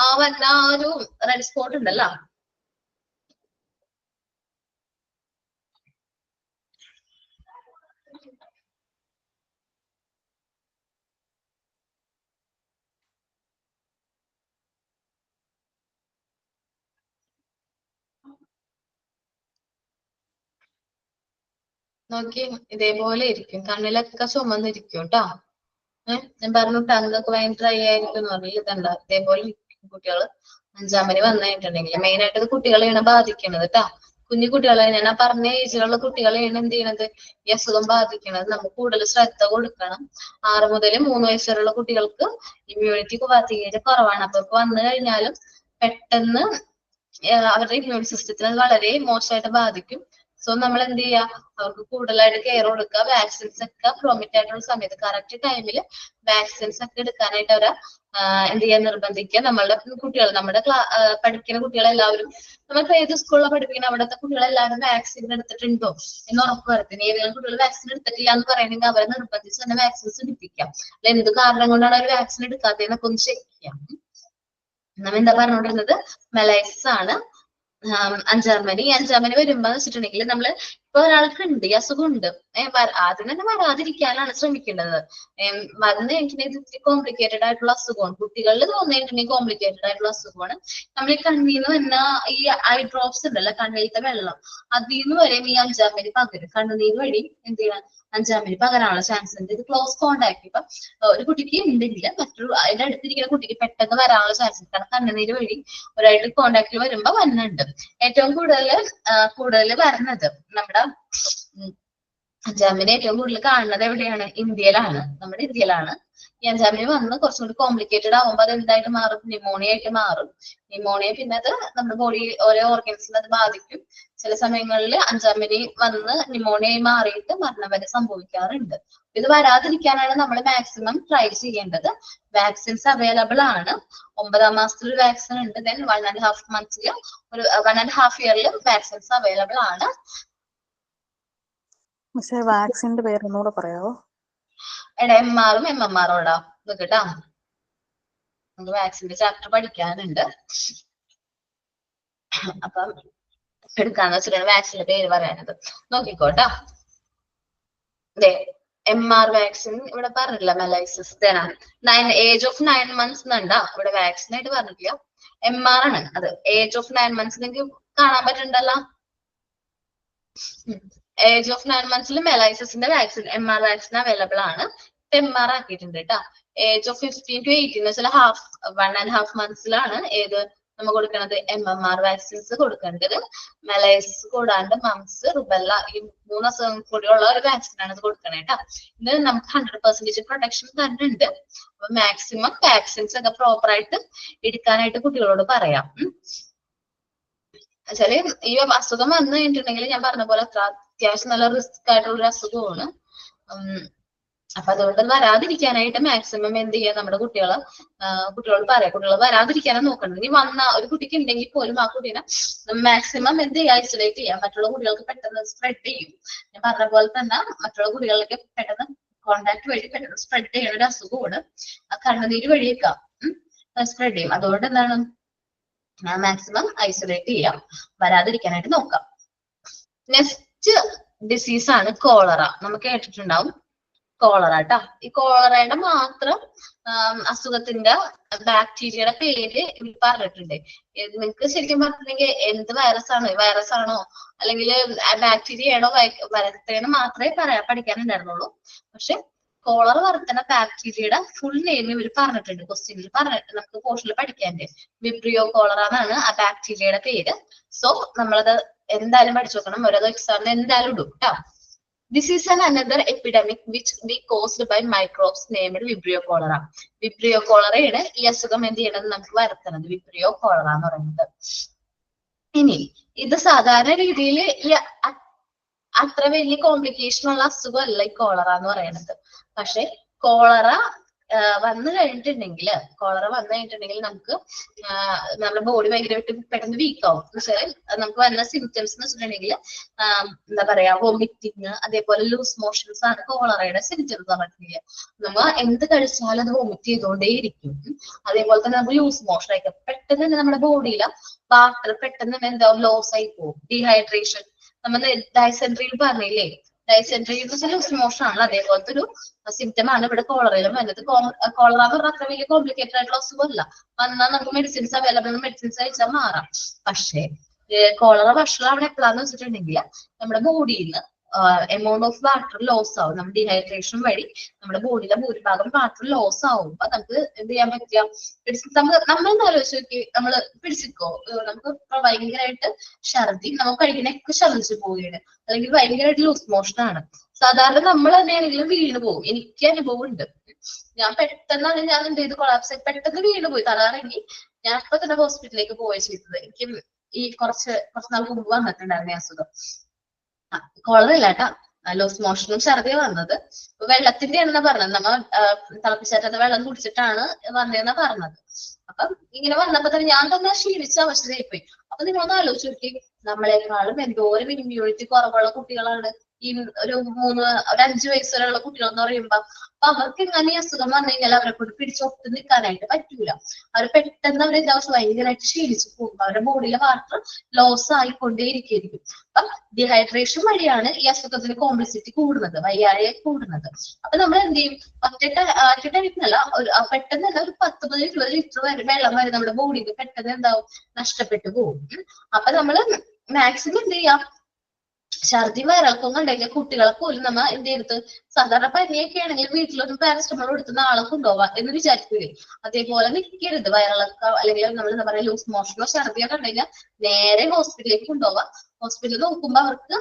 ആ ഒരു റെഡ് സ്പോട്ട് ഉണ്ടല്ലോ. നോക്കി ഇതേപോലെ ഇരിക്കും, കണ്ണിലൊക്കെ ചുമന്നിരിക്കും കേട്ടോ. ഞാൻ പറഞ്ഞു ടങ്ങൊക്കെ ഭയങ്കര ഡ്രൈ ആയിരിക്കും എന്ന് പറഞ്ഞു. ഇതല്ല, ഇതേപോലെ കുട്ടികൾ അഞ്ചാമ്പനി വന്നിട്ടുണ്ടെങ്കിൽ മെയിൻ ആയിട്ട് ഇത് കുട്ടികളെയാണ് ബാധിക്കുന്നത് കേട്ടോ. കുഞ്ഞു കുട്ടികളെ ഞാൻ പറഞ്ഞ ഏജിലുള്ള കുട്ടികളെയാണ് എന്ത് ചെയ്യണത് ഈ അസുഖം ബാധിക്കുന്നത്. നമുക്ക് കൂടുതൽ ശ്രദ്ധ കൊടുക്കണം. 6 മുതൽ 3 വയസ്സ് വരെയുള്ള കുട്ടികൾക്ക് ഇമ്മ്യൂണിറ്റി തീരെ കുറവാണ്. അപ്പൊ വന്നു കഴിഞ്ഞാലും പെട്ടെന്ന് അവരുടെ ഇമ്മ്യൂൺ സിസ്റ്റത്തിന് അത് വളരെ മോശമായിട്ട് ബാധിക്കും. സോ നമ്മൾ എന്ത് ചെയ്യുക, അവർക്ക് കൂടുതലായിട്ട് കെയർ കൊടുക്കുക. വാക്സിൻസ് ഒക്കെ പ്രോമിറ്റ് ആയിട്ടുള്ള സമയത്ത് കറക്റ്റ് ടൈമിൽ വാക്സിൻസ് ഒക്കെ എടുക്കാനായിട്ട് അവരെ എന്ത് ചെയ്യാൻ നിർബന്ധിക്കുക. നമ്മളുടെ കുട്ടികൾ, നമ്മുടെ പഠിക്കുന്ന കുട്ടികളെല്ലാവരും, നമുക്ക് ഏത് സ്കൂളിലാണ് പഠിപ്പിക്കുന്നത് അവിടുത്തെ കുട്ടികളെല്ലാവരും വാക്സിൻ എടുത്തിട്ടുണ്ടോ എന്ന് ഉറപ്പ് വരുത്തുന്നത്. ഏതെങ്കിലും കുട്ടികൾ വാക്സിൻ എടുത്തിട്ടില്ല എന്ന് പറയുന്നെങ്കിൽ അവരെ നിർബന്ധിച്ച് തന്നെ വാക്സിൻസ് എടുപ്പിക്കാം. അല്ല എന്ത് കാരണം കൊണ്ടാണ് അവർ വാക്സിൻ എടുക്കാത്തതെന്നൊക്കെ ഒന്ന് ചെക്ക് ചെയ്യാം. നമ്മൾ എന്താ പറഞ്ഞുകൊണ്ടിരുന്നത്? മെലൈസിസ് ആണ് അഞ്ചാമ്പനി. ഈ അഞ്ചാമ്പനി വരുമ്പോ വെച്ചിട്ടുണ്ടെങ്കിൽ നമ്മള് ഇപ്പൊ ഒരാൾക്ക് ഉണ്ട് ഈ അസുഖം ഉണ്ട്, ആദ്യം തന്നെ വരാതിരിക്കാനാണ് ശ്രമിക്കേണ്ടത്. വന്ന് കഴിഞ്ഞിട്ടുണ്ടെങ്കിൽ ഇത്തിരി കോംപ്ലിക്കേറ്റഡ് ആയിട്ടുള്ള അസുഖമാണ്. കുട്ടികളിൽ തോന്നിയിട്ടുണ്ടെങ്കിൽ കോംപ്ലിക്കേറ്റഡ് ആയിട്ടുള്ള അസുഖമാണ്. നമ്മൾ ഈ കണ്ണിൽ നിന്ന് വന്ന ഈ ഐ ഡ്രോപ്സ് ഉണ്ടല്ലോ, കണ്ണിലത്തെ വെള്ളം, അതിൽ നിന്ന് വരെ ഈ അഞ്ചാമ്പനി പകരും. കണ്ണുനീര് വഴി എന്ത് ചെയ്യണം, അഞ്ചാമ്പനി പകരാനുള്ള ചാൻസ് ഉണ്ട്. ഇത് ക്ലോസ് കോണ്ടാക്ട്. ഇപ്പൊ ഒരു കുട്ടിക്ക് ഉണ്ടെങ്കിൽ മറ്റൊരു അതിന്റെ അടുത്തിരിക്കുന്ന കുട്ടിക്ക് പെട്ടെന്ന് വരാനുള്ള ചാൻസ് ഉണ്ട്. കാരണം കണ്ണുനീര് വഴി ഒരായിട്ട് കോണ്ടാക്റ്റിൽ വരുമ്പോ വന്നുണ്ട്. ഏറ്റവും കൂടുതൽ വരുന്നത് നമ്മുടെ അഞ്ചാമ്പനി ഏറ്റവും കൂടുതൽ കാണുന്നത് എവിടെയാണ്? ഇന്ത്യയിലാണ്. നമ്മുടെ ഇന്ത്യയിലാണ് ഈ അഞ്ചാമ്പനി വന്ന് കുറച്ചും കൂടി കോംപ്ലിക്കേറ്റഡ് ആകുമ്പോൾ അത് എന്തായിട്ട് മാറും? ന്യൂമോണിയ ആയിട്ട് മാറും. ന്യൂമോണിയ പിന്നെ അത് നമ്മുടെ ബോഡി ഓരോ ഓർഗൻസിനെ അത് ബാധിക്കും. ചില സമയങ്ങളിൽ 5-ാം പനി വന്ന് ന്യൂമോണിയായി മാറിയിട്ട് മരണം വരെ സംഭവിക്കാറുണ്ട്. ഇത് വരാതിരിക്കാനാണ് നമ്മൾ മാക്സിമം ട്രൈ ചെയ്യേണ്ടത്. വാക്സിൻസ് അവൈലബിൾ ആണ്. 9-ാം മാസത്തിൽ ഒരു വാക്സിൻ ഉണ്ട്. ദെൻ 1.5 months ഒരു 1.5 year വാക്സിൻസ് അവൈലബിൾ ആണ്. വാക്സിന്റെ പേര് ഒന്നുകൂടെ പറയാവോ? MR-ഉം MMR-ഉം ഇടാം കേട്ടാ. നമുക്ക് വാക്സിന്റെ ചാപ്റ്റർ പഠിക്കാനുണ്ട്. അപ്പം എടുക്കാന്ന് വെച്ചിട്ടാണ് വാക്സിന്റെ പേര് പറയാനത്. നോക്കിക്കോട്ടാ. MR വാക്സിൻ ഇവിടെ പറഞ്ഞില്ല. മെലൈസിസ് ഏജ് ഓഫ് 9 months എന്നുണ്ടാ ഇവിടെ വാക്സിൻ ആയിട്ട് പറഞ്ഞിട്ടില്ല. MR ആണ് അത്. ഏജ് ഓഫ് 9 months നിങ്ങൾക്ക് കാണാൻ പറ്റുന്നുണ്ടല്ലോ. ഏജ് ഓഫ് 9 months മെലൈസിന്റെ വാക്സിൻ MR വാക്സിൻ അവൈലബിൾ ആണ്. MR ആക്കിയിട്ടുണ്ട് കേട്ടോ. ഏജ് ഓഫ് 15 to 18 എന്ന് വെച്ചാൽ 1.5 months ഏത് നമ്മൾ കൊടുക്കുന്നത് MMR വാക്സിൻസ് കൊടുക്കേണ്ടത്. മെലൈസിസ് കൂടാണ്ട് മംസ്, റുബെല്ല ഈ 3 അസുഖങ്ങൾ കൂടിയുള്ള ഒരു വാക്സിൻ ആണ് ഇത് കൊടുക്കണേ കേട്ടോ. ഇത് നമുക്ക് 100% പ്രൊട്ടക്ഷൻ തരുന്നുണ്ട്. അപ്പൊ മാക്സിമം വാക്സിൻസ് ഒക്കെ പ്രോപ്പർ ആയിട്ട് എടുക്കാനായിട്ട് കുട്ടികളോട് പറയാം. വെച്ചാല് ഈ അസുഖം വന്നു കഴിഞ്ഞിട്ടുണ്ടെങ്കിൽ ഞാൻ പറഞ്ഞ പോലെ അത്യാവശ്യം നല്ല റിസ്ക് ആയിട്ടുള്ള ഒരു അസുഖമാണ്. അപ്പൊ അതുകൊണ്ട് വരാതിരിക്കാനായിട്ട് മാക്സിമം എന്ത് ചെയ്യാം, നമ്മുടെ കുട്ടികളോട് പറയാം. കുട്ടികൾ വരാതിരിക്കാനാണ് നോക്കേണ്ടത്. ഇനി വന്ന ഒരു കുട്ടിക്ക് ഉണ്ടെങ്കിൽ പോലും ആ കുട്ടീനെ മാക്സിമം എന്ത് ചെയ്യാം, ഐസൊലേറ്റ് ചെയ്യാം. മറ്റുള്ള കുട്ടികൾക്ക് പെട്ടെന്ന് സ്പ്രെഡ് ചെയ്യും. ഞാൻ പറഞ്ഞ പോലെ തന്നെ മറ്റുള്ള കുട്ടികളിലേക്ക് പെട്ടെന്ന് കോണ്ടാക്ട് വഴി പെട്ടെന്ന് സ്പ്രെഡ് ചെയ്യുന്ന ഒരു അസുഖമാണ്. ആ കണ്ണുനീര് വഴിയൊക്കെ സ്പ്രെഡ് ചെയ്യും. അതുകൊണ്ട് എന്താണ് മാക്സിമം ഐസൊലേറ്റ് ചെയ്യാം, വരാതിരിക്കാനായിട്ട് നോക്കാം. നെക്സ്റ്റ് ഡിസീസ് ആണ് കോളറ. നമുക്ക് കേട്ടിട്ടുണ്ടാവും കോളറ കേട്ടോ. ഈ കോളറയുടെ മാത്രം അസുഖത്തിന്റെ ബാക്ടീരിയയുടെ പേര് പറഞ്ഞിട്ടുണ്ട്. നിങ്ങൾക്ക് ശരിക്കും പറഞ്ഞിട്ടുണ്ടെങ്കിൽ എന്ത് വൈറസ് ആണോ അല്ലെങ്കിൽ ബാക്ടീരിയയാണോ വരത്തേന്ന് മാത്രമേ പഠിക്കാനുണ്ടായിരുന്നുള്ളൂ. പക്ഷെ കോളറ വരുത്തുന്ന ബാക്ടീരിയയുടെ ഫുൾ നെയിം ഇവർ പറഞ്ഞിട്ടുണ്ട്. ക്വസ്റ്റ്യനിൽ പറഞ്ഞിട്ട് നമുക്ക് പോർഷനിൽ പഠിക്കാനുണ്ട്. വിബ്രിയോ കോളറ എന്നാണ് ആ ബാക്ടീരിയയുടെ പേര്. സോ നമ്മളത് എന്തായാലും പഠിച്ചു നോക്കണം. ഓരോ എക്സാമിന് എന്തായാലും ഇടും കേട്ടോ. This is another epidemic which be caused by microbes named Vibrio cholera. Vibrio cholera യുടെ ഈ അസുഖം എന്ത് ചെയ്യണത് നമുക്ക് വരുത്തുന്നത് Vibrio cholera എന്ന് പറയുന്നത്. ഇനി ഇത് സാധാരണ രീതിയിൽ അത്ര വലിയ കോംപ്ലിക്കേഷൻ ഉള്ള അസുഖമല്ല ഈ കോളറ എന്ന് പറയുന്നത്. പക്ഷെ കോളറ വന്നു കഴിഞ്ഞിട്ടുണ്ടെങ്കിൽ നമുക്ക് നമ്മുടെ ബോഡി ഭയങ്കരമായിട്ട് പെട്ടെന്ന് വീക്ക് ആവും. എന്നുവെച്ചാൽ നമുക്ക് വരുന്ന സിംറ്റംസ് എന്ന് വെച്ചിട്ടുണ്ടെങ്കിൽ എന്താ പറയാ, വോമിറ്റിങ്, അതേപോലെ ലൂസ് മോഷൻസ് ആണ് കോളറയുടെ സിംറ്റംസ് പറഞ്ഞിട്ടുണ്ടെങ്കിൽ. നമ്മൾ എന്ത് കഴിച്ചാലും അത് വോമിറ്റ് ചെയ്തുകൊണ്ടേയിരിക്കും. അതേപോലെ തന്നെ നമുക്ക് ലൂസ് മോഷൻ ആയിരിക്കും. പെട്ടെന്ന് തന്നെ നമ്മുടെ ബോഡിയിൽ വാട്ടർ പെട്ടെന്ന് എന്താ ലോസ് ആയി പോകും. ഡീഹൈഡ്രേഷൻ നമ്മൾ ഡൈസെൻട്രിയിൽ പറഞ്ഞില്ലേ, ഡൈസെൻട്രി ലൂസ് മോഷൻ ആണ്. അതേപോലത്തെ ഒരു സിംറ്റം ആണ് ഇവിടെ കോളറയിലും വരുന്നത്. കോളറ എന്ന് പറഞ്ഞാൽ അത്ര വലിയ കോംപ്ലിക്കേറ്റഡ് ആയിട്ടുള്ള അസുഖമല്ല. വന്നാൽ നമുക്ക് മെഡിസിൻസ് അവൈലബിൾ, മെഡിസിൻസ് കഴിച്ചാൽ മാറാം. പക്ഷേ കോളറ ഭക്ഷണം അവിടെ എപ്പോഴാന്ന് വെച്ചിട്ടുണ്ടെങ്കിൽ നമ്മുടെ ബോഡിയിൽ നിന്ന് എമൗണ്ട് ഓഫ് വാട്ടർ ലോസ് ആവും. നമ്മുടെ ഡീഹൈഡ്രേഷൻ വഴി നമ്മുടെ ബോഡിയിലെ ഭൂരിഭാഗം വാട്ടർ ലോസ് ആവുമ്പോ നമുക്ക് എന്ത് ചെയ്യാൻ പറ്റുക, നമ്മൾ ആലോചിച്ച് നോക്കി, നമ്മള് പിടിച്ചിക്കോ, നമുക്ക് ഭയങ്കരമായിട്ട് ഛർദി, നമുക്ക് കഴിക്കണൊക്കെ ഛർദിച്ചു പോവുകയാണ്, അല്ലെങ്കിൽ ഭയങ്കരമായിട്ട് ലൂസ് മോഷൻ ആണ്. സാധാരണ നമ്മൾ തന്നെയാണെങ്കിലും വീണ് പോകും. എനിക്ക് അനുഭവം ഉണ്ട്. ഞാൻ പെട്ടെന്നാണ് ഞാൻ എന്ത് ചെയ്ത് കൊളാപ്സ് പെട്ടെന്ന് വീണ് പോയി, തലകറങ്ങി. ഞാൻ അപ്പൊ തന്നെ ഹോസ്പിറ്റലിലേക്ക് പോവുക ചെയ്തത്. എനിക്ക് ഈ കുറച്ച് നാൾ മുമ്പ് വന്നിട്ടുണ്ടായിരുന്നു ഈ അസുഖം. കോളറ ഇല്ല കേട്ടാ, ലൂസ് മോഷനും ഛർദിയാണ് വന്നത്. വെള്ളത്തിന്റെ ആണെന്നാ പറഞ്ഞത്. നമ്മൾ തിളപ്പിച്ചാറ്റാത്ത വെള്ളം കുടിച്ചിട്ടാണ് വന്നതെന്നാ പറഞ്ഞത്. അപ്പം ഇങ്ങനെ വന്നപ്പോ തന്നെ ഞാൻ തന്നെ ക്ഷീണിച്ച അവസ്ഥയായിപ്പോയി. അപ്പൊ നിങ്ങളൊന്ന് ആലോചിച്ച് നോക്കി, നമ്മളെക്കാളും എന്തോരം ഇമ്മ്യൂണിറ്റി കുറവുള്ള കുട്ടികളാണ് ഈ ഒരു 5 വയസ്സ് വരെയുള്ള കുട്ടികൾ എന്ന് പറയുമ്പോ. അപ്പൊ അവർക്ക് ഇങ്ങനെ ഈ അസുഖം വന്നു കഴിഞ്ഞാൽ അവരെ കൊണ്ട് പിടിച്ചൊട്ട് നിൽക്കാനായിട്ട് പറ്റൂല. അവർ പെട്ടെന്ന് അവരെ ദിവസം ഭയങ്കരമായിട്ട് ക്ഷീണിച്ചു പോകും. അവരുടെ ബോഡിയിലെ വാട്ടർ ലോസ് ആയിക്കൊണ്ടേയിരിക്കും. അപ്പൊ ഡീഹൈഡ്രേഷൻ വഴിയാണ് ഈ അസുഖത്തിന് കോംപ്ലിസിറ്റി കൂടുന്നത്, വയ്യായ കൂടുന്നത്. അപ്പൊ നമ്മൾ എന്ത് ചെയ്യും, ഒറ്റട്ടായിട്ടല്ല, പെട്ടെന്ന് തന്നെ ഒരു 10-20 ലിറ്റർ വരെ വെള്ളം വരെ നമ്മുടെ ബോഡിയിൽ പെട്ടെന്ന് എന്താവും, നഷ്ടപ്പെട്ടു പോകും. അപ്പൊ നമ്മള് മാക്സിമം എന്ത് ചെയ്യാം, ഛർദി വയറിളക്കം ഉണ്ടെങ്കിൽ കുട്ടികളെ പോലും നമ്മ എന്ത് ചെയ്ത്, സാധാരണ പനിയൊക്കെ ആണെങ്കിൽ വീട്ടിലൊരു പാരസ്റ്റമോൾ എടുത്ത് നാളെ കൊണ്ടുപോവാം എന്ന് വിചാരിക്കൂലേ. അതേപോലെ നിൽക്കരുത്. വയറിളക്കം അല്ലെങ്കിൽ നമ്മൾ എന്താ പറയാ ലൂസ് മോഷനോ ഛർദിയൊക്കെ ഉണ്ടെങ്കിൽ നേരെ ഹോസ്പിറ്റലിലേക്ക് കൊണ്ടുപോവാം. ഹോസ്പിറ്റലിൽ നോക്കുമ്പോ അവർക്ക്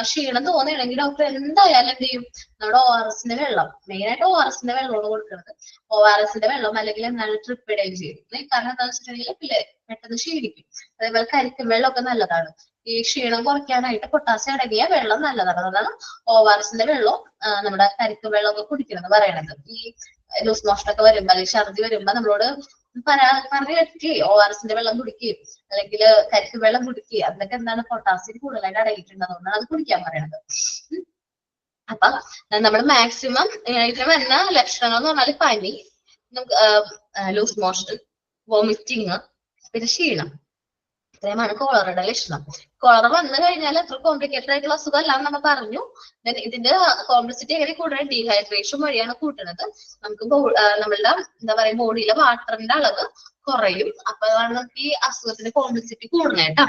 ക്ഷീണം തോന്നുകയാണെങ്കിൽ ഡോക്ടർ എന്തായാലും എന്ത് ചെയ്യും, നമ്മുടെ ORSന്റെ വെള്ളം, മെയിനായിട്ട് ORSന്റെ വെള്ളമാണ് കൊടുക്കുന്നത്. ORSന്റെ വെള്ളം അല്ലെങ്കിൽ എന്താണ് ട്രിപ്പിഡൈൻ ചെയ്യും. കാരണം എന്താ വെച്ചിട്ടുണ്ടെങ്കിൽ പിള്ളേര് പെട്ടെന്ന് ക്ഷീണിക്കും. അതേപോലെ കരിക്കും വെള്ളമൊക്കെ നല്ലതാണ്. ഈ ക്ഷീണം കുറയ്ക്കാനായിട്ട് പൊട്ടാസ്യം അടങ്ങിയ വെള്ളം നല്ലതാണ്. അതാണ് ORSന്റെ വെള്ളവും നമ്മുടെ കരിക്ക് വെള്ളമൊക്കെ കുടിക്കണം പറയണത്. ഈ ലൂസ് മോഷൻ ഒക്കെ വരുമ്പോ അല്ലെങ്കിൽ ഛർദി വരുമ്പോ നമ്മളോട് പറഞ്ഞു കേട്ടില്ലേ ORSന്റെ വെള്ളം കുടിക്കുകയും അല്ലെങ്കിൽ കരിക്ക് വെള്ളം കുടിക്കുക, അതിനൊക്കെ എന്താണ് പൊട്ടാസ്യം കൂടുതലായിട്ട് അടങ്ങിയിട്ടുണ്ട്, അതുകൊണ്ടാണ് അത് കുടിക്കാൻ പറയണത്. അപ്പൊ നമ്മൾ മാക്സിമം ഇതിന് വരുന്ന ലക്ഷണങ്ങൾ എന്ന് പറഞ്ഞാൽ പനി, ലൂസ് മോഷൻ, വോമിറ്റിങ്, പിന്നെ ക്ഷീണം, ഇത്രയുമാണ് കോളറയുടെ ലക്ഷണം. കോളറ വന്നു കഴിഞ്ഞാൽ അത്ര കോംപ്ലിക്കേറ്റഡ് ആയിട്ടുള്ള അസുഖം അല്ലാന്ന് നമ്മൾ പറഞ്ഞു. ഇതിന്റെ കോംപ്ലിസിറ്റി എങ്ങനെ കൂടുതൽ ഡീഹൈഡ്രേഷൻ വഴിയാണ് കൂട്ടുന്നത്. നമുക്ക് നമ്മളുടെ എന്താ പറയുക ബോഡിയിലെ വാട്ടറിന്റെ അളവ് കുറയും. അപ്പൊ അതാണ് നമുക്ക് ഈ അസുഖത്തിന്റെ കോംപ്ലിസിറ്റി കൂടുന്നത് കേട്ടോ.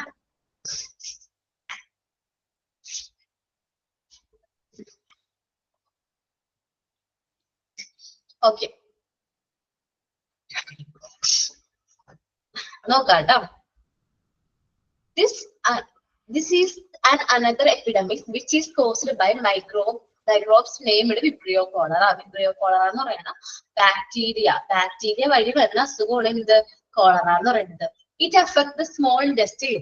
ഓക്കെ, നോക്കാം കേട്ടോ. This is another epidemic which is caused by microbes named Vibrio cholera. Vibrio cholera എന്ന് പറയുന്ന ബാക്ടീരിയ വഴി വരുന്ന അസുഖമാണ് ഇത് കോളറ എന്ന് പറയുന്നത്. ഇറ്റ് അഫക്ട് ദ സ്മോൾ ഇൻഡസ്ട്രീൻ,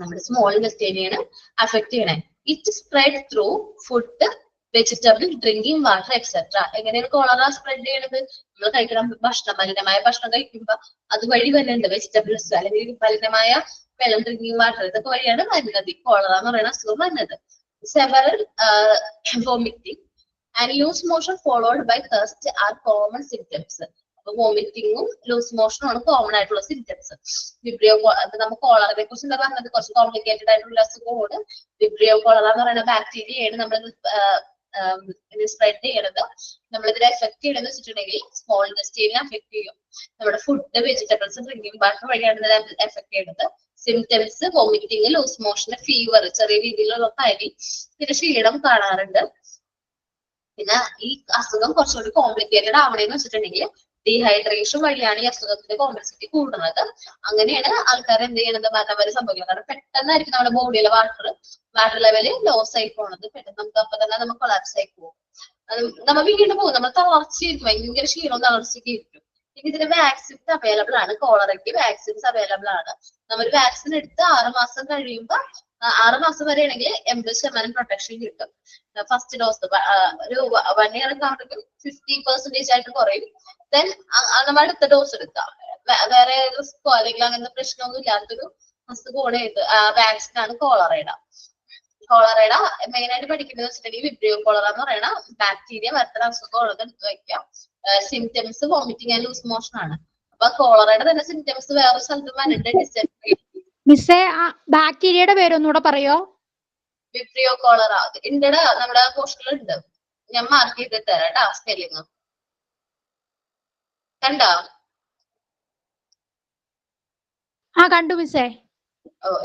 നമ്മുടെ സ്മോൾ ഇൻഡസ്ട്രീനെയാണ് അഫക്ട് ചെയ്യണേ. It spread through food, vegetable, drinking water etcetera. എങ്ങനെയാണ് കോളറ സ്പ്രെഡ് ചെയ്യണത്? നമ്മൾ കഴിക്കണം ഭക്ഷണം, മലിനമായ ഭക്ഷണം കഴിക്കുമ്പോ അതുവഴി വരുന്നുണ്ട്. വെജിറ്റബിൾസ് അല്ലെങ്കിൽ മലിനമായ വെള്ളം, ഡ്രിങ്കിങ് വാട്ടർ, ഇതൊക്കെ വഴിയാണ് വരുന്നത് കോളറ എന്ന് പറയുന്ന അസുഖം വരുന്നത്. Several vomiting and loose motion followed by thirst are common symptoms. അപ്പൊ വോമിറ്റിങ്ങും ലൂസ് മോഷനും ആണ് കോമൺ ആയിട്ടുള്ള സിംറ്റംസ്. വിബ്രിയോ നമുക്ക് കോളറയെ കുറിച്ച് എന്താ പറഞ്ഞത്? കുറച്ച് കോംപ്ലിക്കേറ്റഡ് ആയിട്ടുള്ള അസുഖമാണ് വിബ്രിയോ കോളറ എന്ന് പറയുന്ന ബാക്ടീരിയയാണ് നമ്മൾ സ്പ്രെഡ് ചെയ്യണത്. നമ്മളിതിനെ എഫക്ട് ചെയ്യണമെന്ന് വെച്ചിട്ടുണ്ടെങ്കിൽ സ്മോൾ ഇൻഡസ്ട്രീനെ അഫക്ട് ചെയ്യും. നമ്മുടെ ഫുഡ്, വെജിറ്റബിൾസ്, ഡ്രിങ്കിങ് വാട്ടർ വഴിയാണ് ഇതിനെ എഫക്ട് ചെയ്യുന്നത്. Symptoms vomiting, loose motion, fever, ചെറിയ രീതിയിലുള്ള പനി, പിന്നെ ക്ഷീണം കാണാറുണ്ട്. പിന്നെ ഈ അസുഖം കുറച്ചുകൂടി കോംപ്ലിക്കേറ്റഡ് ആവണേന്ന് വെച്ചിട്ടുണ്ടെങ്കിൽ ഡീഹൈഡ്രേഷൻ വഴിയാണ് ഈ അസുഖത്തിന്റെ കോംപ്ലിസിറ്റി കൂടുന്നത്. അങ്ങനെയാണ് ആൾക്കാർ എന്ത് ചെയ്യണത് മരണവരെ സംഭവിക്കുന്നത്. കാരണം പെട്ടെന്നായിരിക്കും നമ്മുടെ ബോഡിയിലെ വാട്ടർ ലെവല് ലോസ് ആയി പോണത്. പെട്ടെന്ന് നമുക്ക് അപ്പൊ തന്നെ നമ്മൾ കൊളാപ്സ് ആയി പോകും. നമ്മൾ വീണ്ടും പോകും, നമ്മൾ തളർച്ചയിരിക്കും, ഭയങ്കര ക്ഷീണവും തളർച്ചയ്ക്ക് ഇരിക്കും. ഇതിന് വാക്സിൻസ് അവൈലബിൾ ആണ്. കോളറയ്ക്ക് വാക്സിൻസ് അവൈലബിൾ ആണ്. നമ്മൾ വാക്സിൻ എടുത്ത് 6 മാസം കഴിയുമ്പോൾ 6 മാസം വരെ ആണെങ്കിൽ 80% പ്രൊട്ടക്ഷൻ കിട്ടും. ഫസ്റ്റ് ഡോസ് ഒരു 1 ഇയർ ആണെങ്കിൽ 50% ആയിട്ട് കുറയും. ദെൻ നമ്മൾ അടുത്ത ഡോസ് എടുക്കാം. വേറെ റിസ്കോ അല്ലെങ്കിൽ അങ്ങനത്തെ പ്രശ്നമൊന്നും ഇല്ലാത്തൊരു അസുഖമാണ് ഇത്. വാക്സിൻ ആണ് കോളറയുടെ. മെയിൻ ആയിട്ട് പഠിക്കുന്നത് വെച്ചിട്ടുണ്ടെങ്കിൽ വിബ്രിയോ കോളറ എന്ന് പറയുന്ന ബാക്ടീരിയ വരുത്തുന്ന അസുഖമുള്ളത് എടുത്ത് വയ്ക്കാം. Symptoms vomiting and loose motion ആണ്. അപ്പൊ കോളറയുടെ തന്നെ സിംറ്റംസ് വേറെ സ്ഥലത്ത് വന്നിട്ട് ഡിസെൻട്രി. മിസ്സേ ബാക്ടീരിയയുടെ പേരൊന്നുകൂടെ പറയോ? വിബ്രിയോ കോളറ ഇന്ത്യയുടെ നമ്മുടെ പോസ്റ്റിലുണ്ട്, ഞാൻ മാർക്ക് ചെയ്തിട്ട് തരാം കേട്ടോ. സ്പെല്ലിങ് കണ്ടോ? കണ്ടു മിസ്സേ.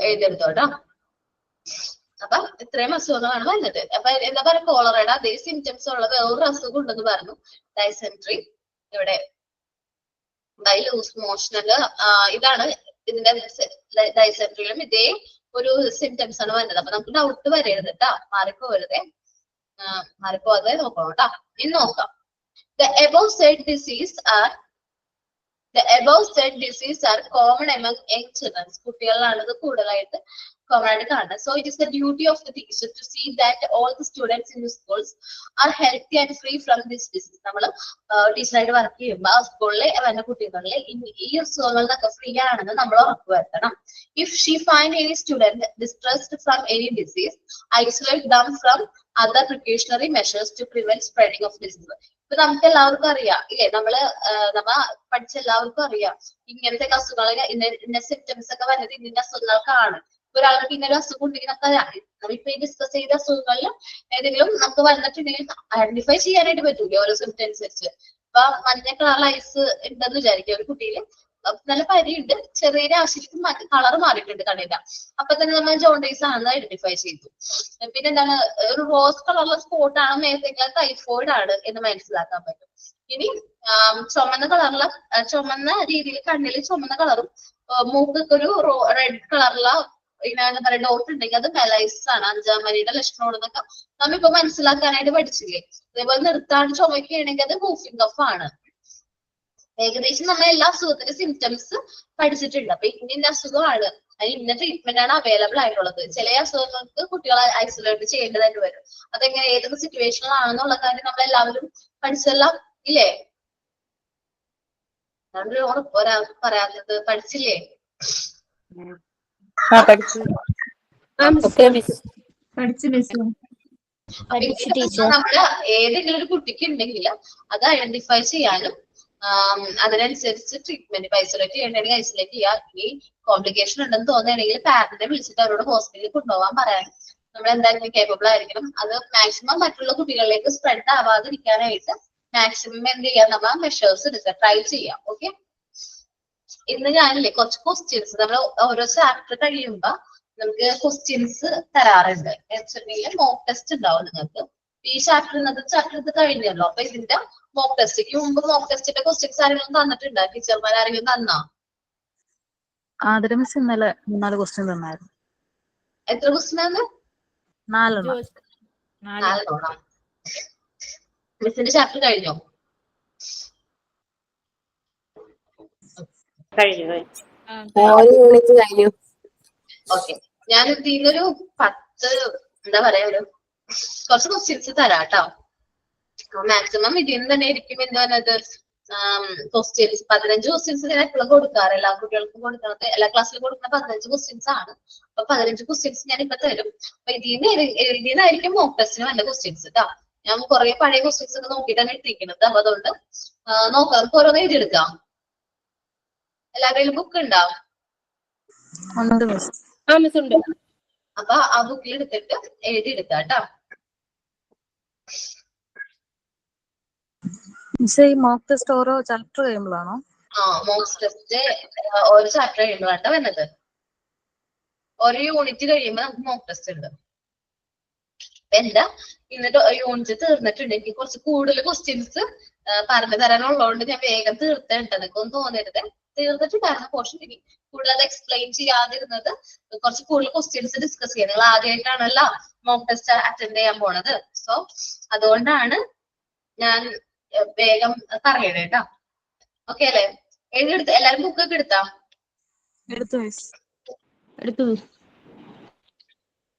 എഴുതിയെടുത്തോട്ടോ. അപ്പൊ ഇത്രയും അസുഖങ്ങളാണ് വരുന്നത്. അപ്പൊ എന്താ പറയുക, കോളറയുടെ അതേ സിംറ്റംസ് ഉള്ള വേറൊരു അസുഖം ഉണ്ടെന്ന് പറഞ്ഞു, ഡൈസെൻട്രി. ഇവിടെ ബൈ ലൂസ് മോഷനില് ഇതാണ് ഇതിന്റെ ഡൈസെൻട്രിയിലും ഇതേ ഒരു സിംറ്റംസ് ആണ് വരുന്നത്. അപ്പൊ നമുക്ക് ഡൗട്ട് വരരുത് കേട്ടോ, മാറിപ്പോകരുതേ, മാറിപ്പോകാതെ നോക്കണം കേട്ടോ. ഇനി നോക്കാം. The above said disease are common among young children. കുട്ടികളിലാണ് ഇത് കൂടുതലായിട്ട് common ആയിട്ട് കാണുന്നത്. So it is the duty of the teacher to see that all the students in the schools are healthy and free from this disease. നമ്മൾ ടീച്ചറായിട്ട് work ചെയ്യുമ്പോൾ ആ സ്കൂളിൽ വരുന്ന കുട്ടികളിൽ ഈ അസുഖങ്ങളിലൊക്കെ ഫ്രീ ആണെന്ന് നമ്മൾ ഉറപ്പുവരുത്തണം. If she find any student distressed from any disease, isolate them from other precautionary measures to prevent spreading of disease. ഇപ്പൊ നമുക്ക് എല്ലാവർക്കും അറിയാം ഇല്ലേ, നമ്മ പഠിച്ച എല്ലാവർക്കും അറിയാം ഇങ്ങനത്തെ അസുഖങ്ങൾ, ഇന്ന സിംറ്റംസ് ഒക്കെ വരുന്നത് ഇന്ന അസുഖങ്ങൾക്കാണ്. ഒരാൾക്ക് ഇങ്ങനെ അസുഖം ഉണ്ടെങ്കിൽ നമ്മളിപ്പോ ഈ ഡിസ്കസ് ചെയ്ത അസുഖങ്ങളിൽ ഏതെങ്കിലും നമുക്ക് വന്നിട്ടുണ്ടെങ്കിൽ ഐഡന്റിഫൈ ചെയ്യാനായിട്ട് പറ്റൂല ഓരോ സിംറ്റംസ് വെച്ച്. ഇപ്പൊ മഞ്ഞ കളർ ഐസ് ഉണ്ടെന്ന് വിചാരിക്കുക, ഒരു കുട്ടിയിൽ നല്ല പരിയുണ്ട്, ചെറിയ രാശിക്ക് കളർ മാറിയിട്ടുണ്ട് കണ്ണിന്റെ, അപ്പൊ തന്നെ നമ്മൾ ജോണ്ടീസ് ആണെന്ന് ഐഡന്റിഫൈ ചെയ്തു. പിന്നെ എന്താണ്, ഒരു റോസ് കളറുള്ള സ്പോട്ട് ആണ്, മേത്തെങ്കിലും ടൈഫോയിഡ് ആണ് എന്ന് മനസ്സിലാക്കാൻ പറ്റും. ഇനി ചുമന്ന രീതിയിൽ കണ്ണിൽ ചുമന്ന കളറും മൂക്കൊക്കെ ഒരു റെഡ് കളറുള്ള എന്താ പറയുക ഡോട്ട് ഉണ്ടെങ്കിൽ അത് മെലൈസിസ് ആണ്, 5ാം പനിയുടെ ലക്ഷണമാണെന്നൊക്കെ നമ്മിപ്പോ മനസ്സിലാക്കാനായിട്ട് പഠിച്ചില്ലേ. അതേപോലെ നിർത്താണ്ട് ചുമക്കുകയാണെങ്കിൽ അത് മൂഫിംഗ് കഫ് ആണ്. ഏകദേശം നമ്മൾ എല്ലാ അസുഖത്തിന്റെ സിംറ്റംസ് പഠിച്ചിട്ടുണ്ട്. അപ്പൊ ഇന്ന അസുഖമാണ് അതിന് ഇന്ന ട്രീറ്റ്മെന്റ് ആണ് അവൈലബിൾ ആയിട്ടുള്ളത്. ചില അസുഖങ്ങൾക്ക് കുട്ടികളെ ഐസൊലേറ്റ് ചെയ്യേണ്ടതായിട്ട് വരും. അതെങ്ങനെ ഏതൊക്കെ സിറ്റുവേഷനിലാണെന്നുള്ള കാര്യം നമ്മൾ എല്ലാവരും പഠിച്ചെല്ലാം ഇല്ലേ? പറയാത്തത് പഠിച്ചില്ലേ? നമ്മള് ഏതെങ്കിലും ഒരു കുട്ടിക്ക് ഉണ്ടെങ്കിൽ അത് ഐഡന്റിഫൈ ചെയ്യാനും അതിനനുസരിച്ച് ട്രീറ്റ്മെന്റ് ഐസൊലേറ്റ് ചെയ്യണമെങ്കിൽ ഐസൊലേറ്റ് ചെയ്യാം. ഈ കോംപ്ലിക്കേഷൻ ഉണ്ടെന്ന് തോന്നുകയാണെങ്കിൽ പാരന്റിനെ വിളിച്ചിട്ട് അവരോട് ഹോസ്പിറ്റലിൽ കൊണ്ടുപോകാൻ പറയാൻ നമ്മൾ എന്തായാലും കേപ്പബിൾ ആയിരിക്കണം. അത് മാക്സിമം മറ്റുള്ള കുട്ടികളിലേക്ക് സ്പ്രെഡ് ആവാതിരിക്കാനായിട്ട് മാക്സിമം എന്ത് ചെയ്യാം, നമ്മൾ മെഷേഴ്സ് എടുക്കുക, ട്രൈ ചെയ്യാം. ഓക്കെ, ഇന്ന് ഞാനില്ലേ കുറച്ച് ക്വസ്റ്റ്യൻസ് നമ്മൾ ഓരോ ചാപ്റ്റർ കഴിയുമ്പോ നമുക്ക് ക്വസ്റ്റ്യൻസ് തരാറുണ്ട്. വെച്ചിട്ടുണ്ടെങ്കിൽ മോക്ക് ടെസ്റ്റ് ഉണ്ടാവും നിങ്ങൾക്ക്. ഈ ചാപ്റ്റർ ഇത് കഴിഞ്ഞല്ലോ. അപ്പൊ ഇതിന്റെ മോക്ക് ടെസ്റ്റിക്ക് മുമ്പ് മോക്ക് ടെസ്റ്റിന്റെ ക്വസ്റ്റ്യൻസ് ആരെങ്കിലും തന്നിട്ടുണ്ടോ? ടീച്ചർമാർ ആരെങ്കിലും തന്നോ? ആതിര മിസ് ഇന്നലെ 3-4 ക്വസ്റ്റ്യൻ തന്നായിരുന്നു. എത്ര ക്വസ്റ്റ്യൻ ആണ്? 4 മിസ്സിന്റെ ചാപ്റ്റർ കഴിഞ്ഞോ? കഴിഞ്ഞു. ഓക്കെ, ഞാൻ ഇതിന്നൊരു 10 എന്താ പറയാ ഒരു കുറച്ച് ക്വസ്റ്റ്യൻസ് തരാം കേട്ടോ. മാക്സിമം ഇതിന്ന് തന്നെ ആയിരിക്കും എന്താണത് ക്വസ്റ്റ്യൻസ്. 15 ക്വസ്റ്റ്യൻസ് ഞാൻ എപ്പോഴും കൊടുക്കാറ്. എല്ലാ കുട്ടികൾക്കും കൊടുക്കുന്നത്, എല്ലാ ക്ലാസ്സിലും കൊടുക്കുന്ന 15 ക്വസ്റ്റ്യൻസ് ആണ്. അപ്പൊ 15 ക്വസ്റ്റ്യൻസ് ഞാൻ ഇപ്പൊ തരും. അപ്പൊ ഇതിന്നായിരിക്കും മോക്ക് ടെസ്റ്റിന് വേണ്ട ക്വസ്റ്റ്യൻസ് കേട്ടോ. ഞാൻ കുറെ പഴയ ക്വസ്റ്റ്യൻസ് ഒക്കെ നോക്കിയിട്ടാണ് ഇട്ടിരിക്കുന്നത്. അപ്പൊ അതുകൊണ്ട് നോക്കാം, നമുക്ക് ഓരോന്ന് എഴുതിയെടുക്കാം. എല്ലാവരുടെയും ബുക്ക് ഉണ്ടാവും. അപ്പൊ ആ ബുക്കിൽ എടുത്തിട്ട് എഴുതിയെടുക്കാം കേട്ടോ. മോക്ക് ടെസ്റ്റ് ഓരോ ചാപ്റ്റർ കഴിയുമ്പോഴാണോ? മോക്ക് ടെസ്റ്റ് ഓരോ ചാപ്റ്റർ കഴിയുമ്പോഴാണ് വരുന്നത്. ഓരോ യൂണിറ്റ് കഴിയുമ്പോ നമുക്ക് മോക്ക് ടെസ്റ്റ് ഉണ്ട്. എന്താ ഇന്നിട്ട് യൂണിറ്റ് തീർന്നിട്ടുണ്ട്. എനിക്ക് കുറച്ച് കൂടുതൽ ക്വസ്റ്റ്യൻസ് പറഞ്ഞു തരാനുള്ളതുകൊണ്ട് ഞാൻ വേഗം തീർത്തേണ്ട. എനിക്കൊന്നും തോന്നരുത്, തീർന്നിട്ടുണ്ടായിരുന്ന പോർഷൻ ഇനി കൂടുതൽ എക്സ്പ്ലെയിൻ ചെയ്യാതിരുന്നത് കുറച്ച് കൂടുതൽ ക്വസ്റ്റ്യൻസ് ഡിസ്കസ് ചെയ്യാം. നിങ്ങൾ ആദ്യമായിട്ടാണല്ലോ മോക്ക് ടെസ്റ്റ് അറ്റൻഡ് ചെയ്യാൻ പോണത്. സോ അതുകൊണ്ടാണ് ഞാൻ വേഗം പറയണേ കേട്ടോ. ഓക്കെ അല്ലേ? എഴുതിയെടുത്ത് എല്ലാരും ബുക്കൊക്കെ എടുത്താ? എടുത്തു.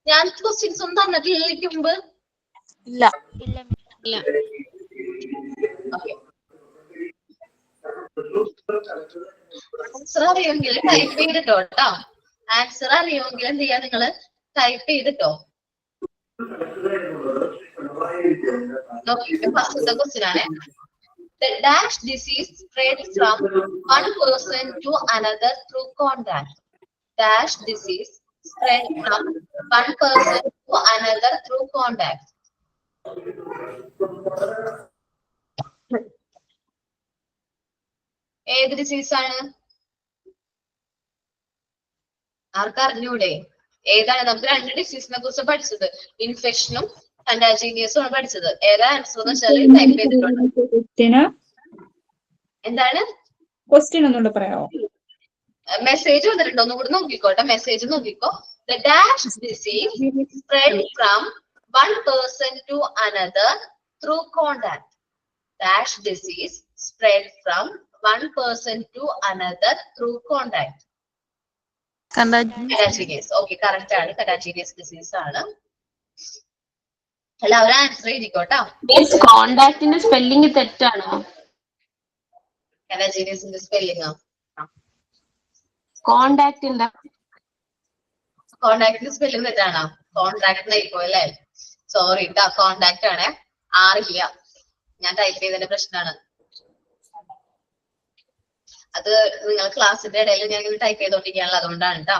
ഞാൻ ക്വസ്റ്റ്യൻസ് ഒന്നും തന്നിട്ടില്ല എനിക്ക് മുമ്പ്. ഇല്ല. ആൻസർ അറിയുമെങ്കിൽ ടൈപ്പ് ചെയ്തിട്ടോ കേട്ടോ. ആൻസർ അറിയുമെങ്കിൽ എന്ത് ചെയ്യാ, നിങ്ങള് ടൈപ്പ് ചെയ്തിട്ടോ. ഫസ്റ്റത്തെ ക്വസ്റ്റ്യൻ ആണ്. The dash disease spread from one person to another through contact. Dash disease spread from one person to another through contact. ഏത് ഡിസീസ് ആണ്? ആർക്കറിഞ്ഞൂടെ? ഏതാണ്? നമുക്ക് 2 ഡിസീസിനെ കുറിച്ച് പഠിച്ചത്, ഇൻഫെക്ഷനും കണ്ടാജീനിയസും ആണ് പഠിച്ചത്. ഏതാ ആൻസർ എന്ന് വെച്ചാൽ ടൈപ്പ് ചെയ്തിട്ടുണ്ട്. എന്താണ് ക്വസ്റ്റ്യൻ ഒന്നുകൂടെ പറയാമോ? മെസ്സേജ് വന്നിട്ടുണ്ടോ? ഒന്നുകൂടി നോക്കിക്കോട്ടെ, മെസ്സേജ് നോക്കിക്കോ. The dash disease spread from one person to another through contact. Dash disease spread from one person to another through contact. Contagious. Okay, correct ആണ്. Contagious disease ആണ്. എല്ലാവരും ആൻസർ ചെയ്തിക്കോട്ടോ. കോണ്ടാക്ടിന്റെ സ്പെല്ലിംഗ് തെറ്റാണോ? കണ്ടാജീനിയസിന്റെ spelling കോണ്ടാക്ടിന്റെ spelling തെറ്റാണോ? Contract ആയിപ്പോ അല്ലേ? Sorry കേട്ടോ, contact ആണ്. ആറില്ല, ഞാൻ ടൈപ്പ് ചെയ്തതിന്റെ പ്രശ്നമാണ്. അത് നിങ്ങൾ ക്ലാസ്സിന്റെ ഇടയിൽ ഞാൻ ടൈപ്പ് ചെയ്തോണ്ടിരിക്കാനുള്ള, അതുകൊണ്ടാണ് കേട്ടോ.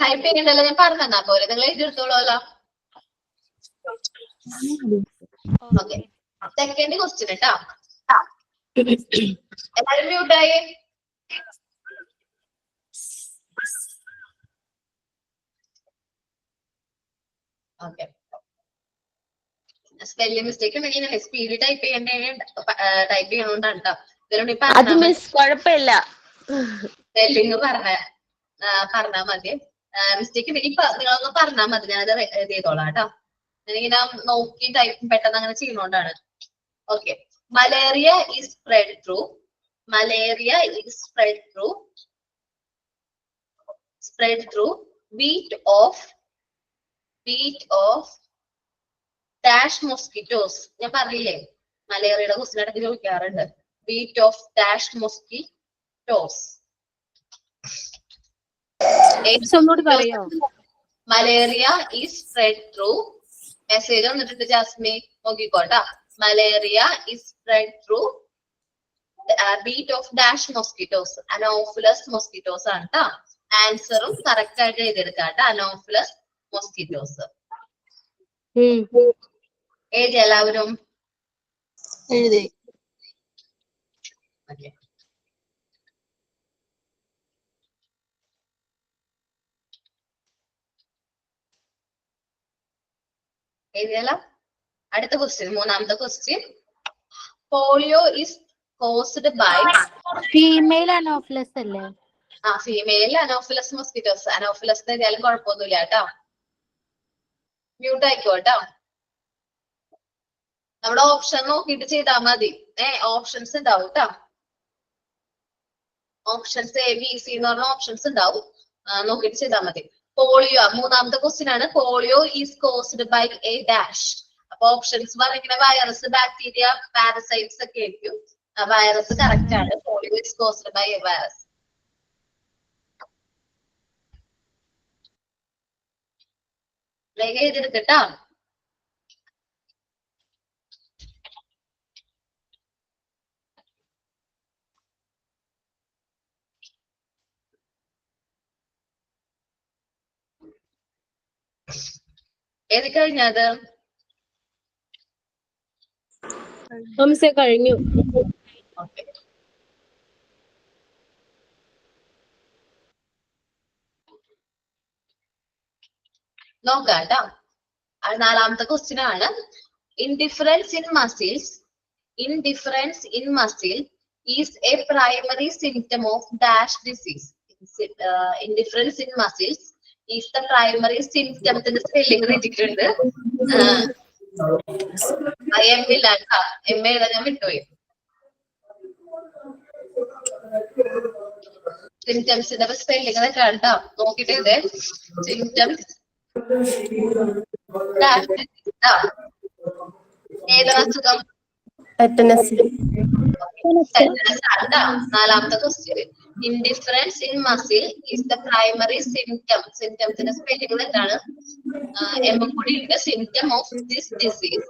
ടൈപ്പ് ചെയ്യണ്ടല്ലോ, ഞാൻ പറഞ്ഞു തന്നാ പോലെ നിങ്ങൾ എഴുതിയെടുത്തോളൂല്ലോ. ഓക്കെ, സെക്കൻഡ് ക്വസ്റ്റ്യൻ കേട്ടോ. എല്ലാരും മ്യൂട്ടായി. ഓക്കെ, സ്പെല്ലിംഗ് മിസ്റ്റേക്ക് ഉണ്ടെങ്കിൽ സ്പീഡ് ടൈപ്പ് ടൈപ്പ് ചെയ്യണോണ്ടാണ് കേട്ടോ. കുഴപ്പമില്ല, സ്പെല്ലിംഗ് പറഞ്ഞാ മതി. മിസ്റ്റേക്ക് ഉണ്ടെങ്കിൽ നിങ്ങളൊന്ന് പറഞ്ഞാൽ മതി, ഞാനത് ചെയ്തോളാം കേട്ടോ. ഞാനിങ്ങനെ നോക്കി ടൈപ്പ് പെട്ടെന്ന് അങ്ങനെ ചെയ്യുന്നോണ്ടാണ്. Okay, malaria is spread through spread through beat of dash mosquitoes. ഞാൻ പറഞ്ഞില്ലേ മലേറിയയുടെ ക്വസ്റ്റ്യൻ ഇടയ്ക്ക് ചോദിക്കാറുണ്ട്. beat of dash mosquitoes. ഒന്നുകൂടി പറയോ? Malaria is spread through, message വന്നിട്ടുണ്ട് ജാസ്മി നോക്കിക്കോട്ടാ. Malaria is spread through beat of dash mosquitoes. Anopheles mosquitoes ആണ് ട്ടാ. ആൻസറും കറക്റ്റ് ആയിട്ട് എഴുതിയെടുക്കാട്ടെ. Anopheles mosquitoes. എഴുതി എല്ലാവരും? എഴുതി. എഴുതിയല്ല. അടുത്ത ക്വസ്റ്റ്യൻ, മൂന്നാമത്തെ question. Polio is caused by female anopheles അല്ലേ? Female anopheles mosquitoes. അനോഫിലസ് എഴുതിയാലും കുഴപ്പമൊന്നുമില്ല കേട്ടോ. മ്യൂട്ട് ആയിക്കോട്ടോ. നമ്മുടെ ഓപ്ഷൻ നോക്കിയിട്ട് ചെയ്താൽ മതി. ഓപ്ഷൻസ് ഉണ്ടാവും കേട്ടോ. ഓപ്ഷൻസ് എ ബി സി എന്ന് പറഞ്ഞ ഓപ്ഷൻസ് ഉണ്ടാവും, നോക്കിയിട്ട് ചെയ്താൽ മതി. പോളിയോ മൂന്നാമത്തെ ക്വസ്റ്റ്യൻ ആണ്. Polio is caused by a dash. അപ്പൊ ഓപ്ഷൻസ് പറഞ്ഞിങ്ങനെ വൈറസ്, ബാക്ടീരിയ, പാരസൈറ്റ്സ് ഒക്കെ ആയിരിക്കും. വൈറസ് കറക്റ്റ് ആണ്. Polio is caused by a virus. വേഗം എഴുതിയെടുക്കട്ടോ. എഴുതി കഴിഞ്ഞത് കഴിഞ്ഞു. ഓക്കെ. നോക്കാം കേട്ടോ. നാലാമത്തെ ക്വസ്റ്റ്യൻ ആണ്. Indifference in muscle is A primary symptom of dash disease. Indifference in muscles is the primary symptom. Spelling എഴുതിയിട്ടുണ്ട്. എം എഴുതാൻ വിട്ടുപോയി. സിംറ്റംസിന്റെ സ്പെല്ലിംഗ് കേട്ടോ, നോക്കിട്ട് ഇതേ സിംറ്റംസ്. ഏതാണ് അസുഖം? നാലാമത്തെ question. Indifference in muscle is the primary symptom. സിംറ്റംസിന്റെ സ്പെല്ലിംഗ് എന്താണ്? എം കൂടി ഉണ്ട്. Symptom of this disease.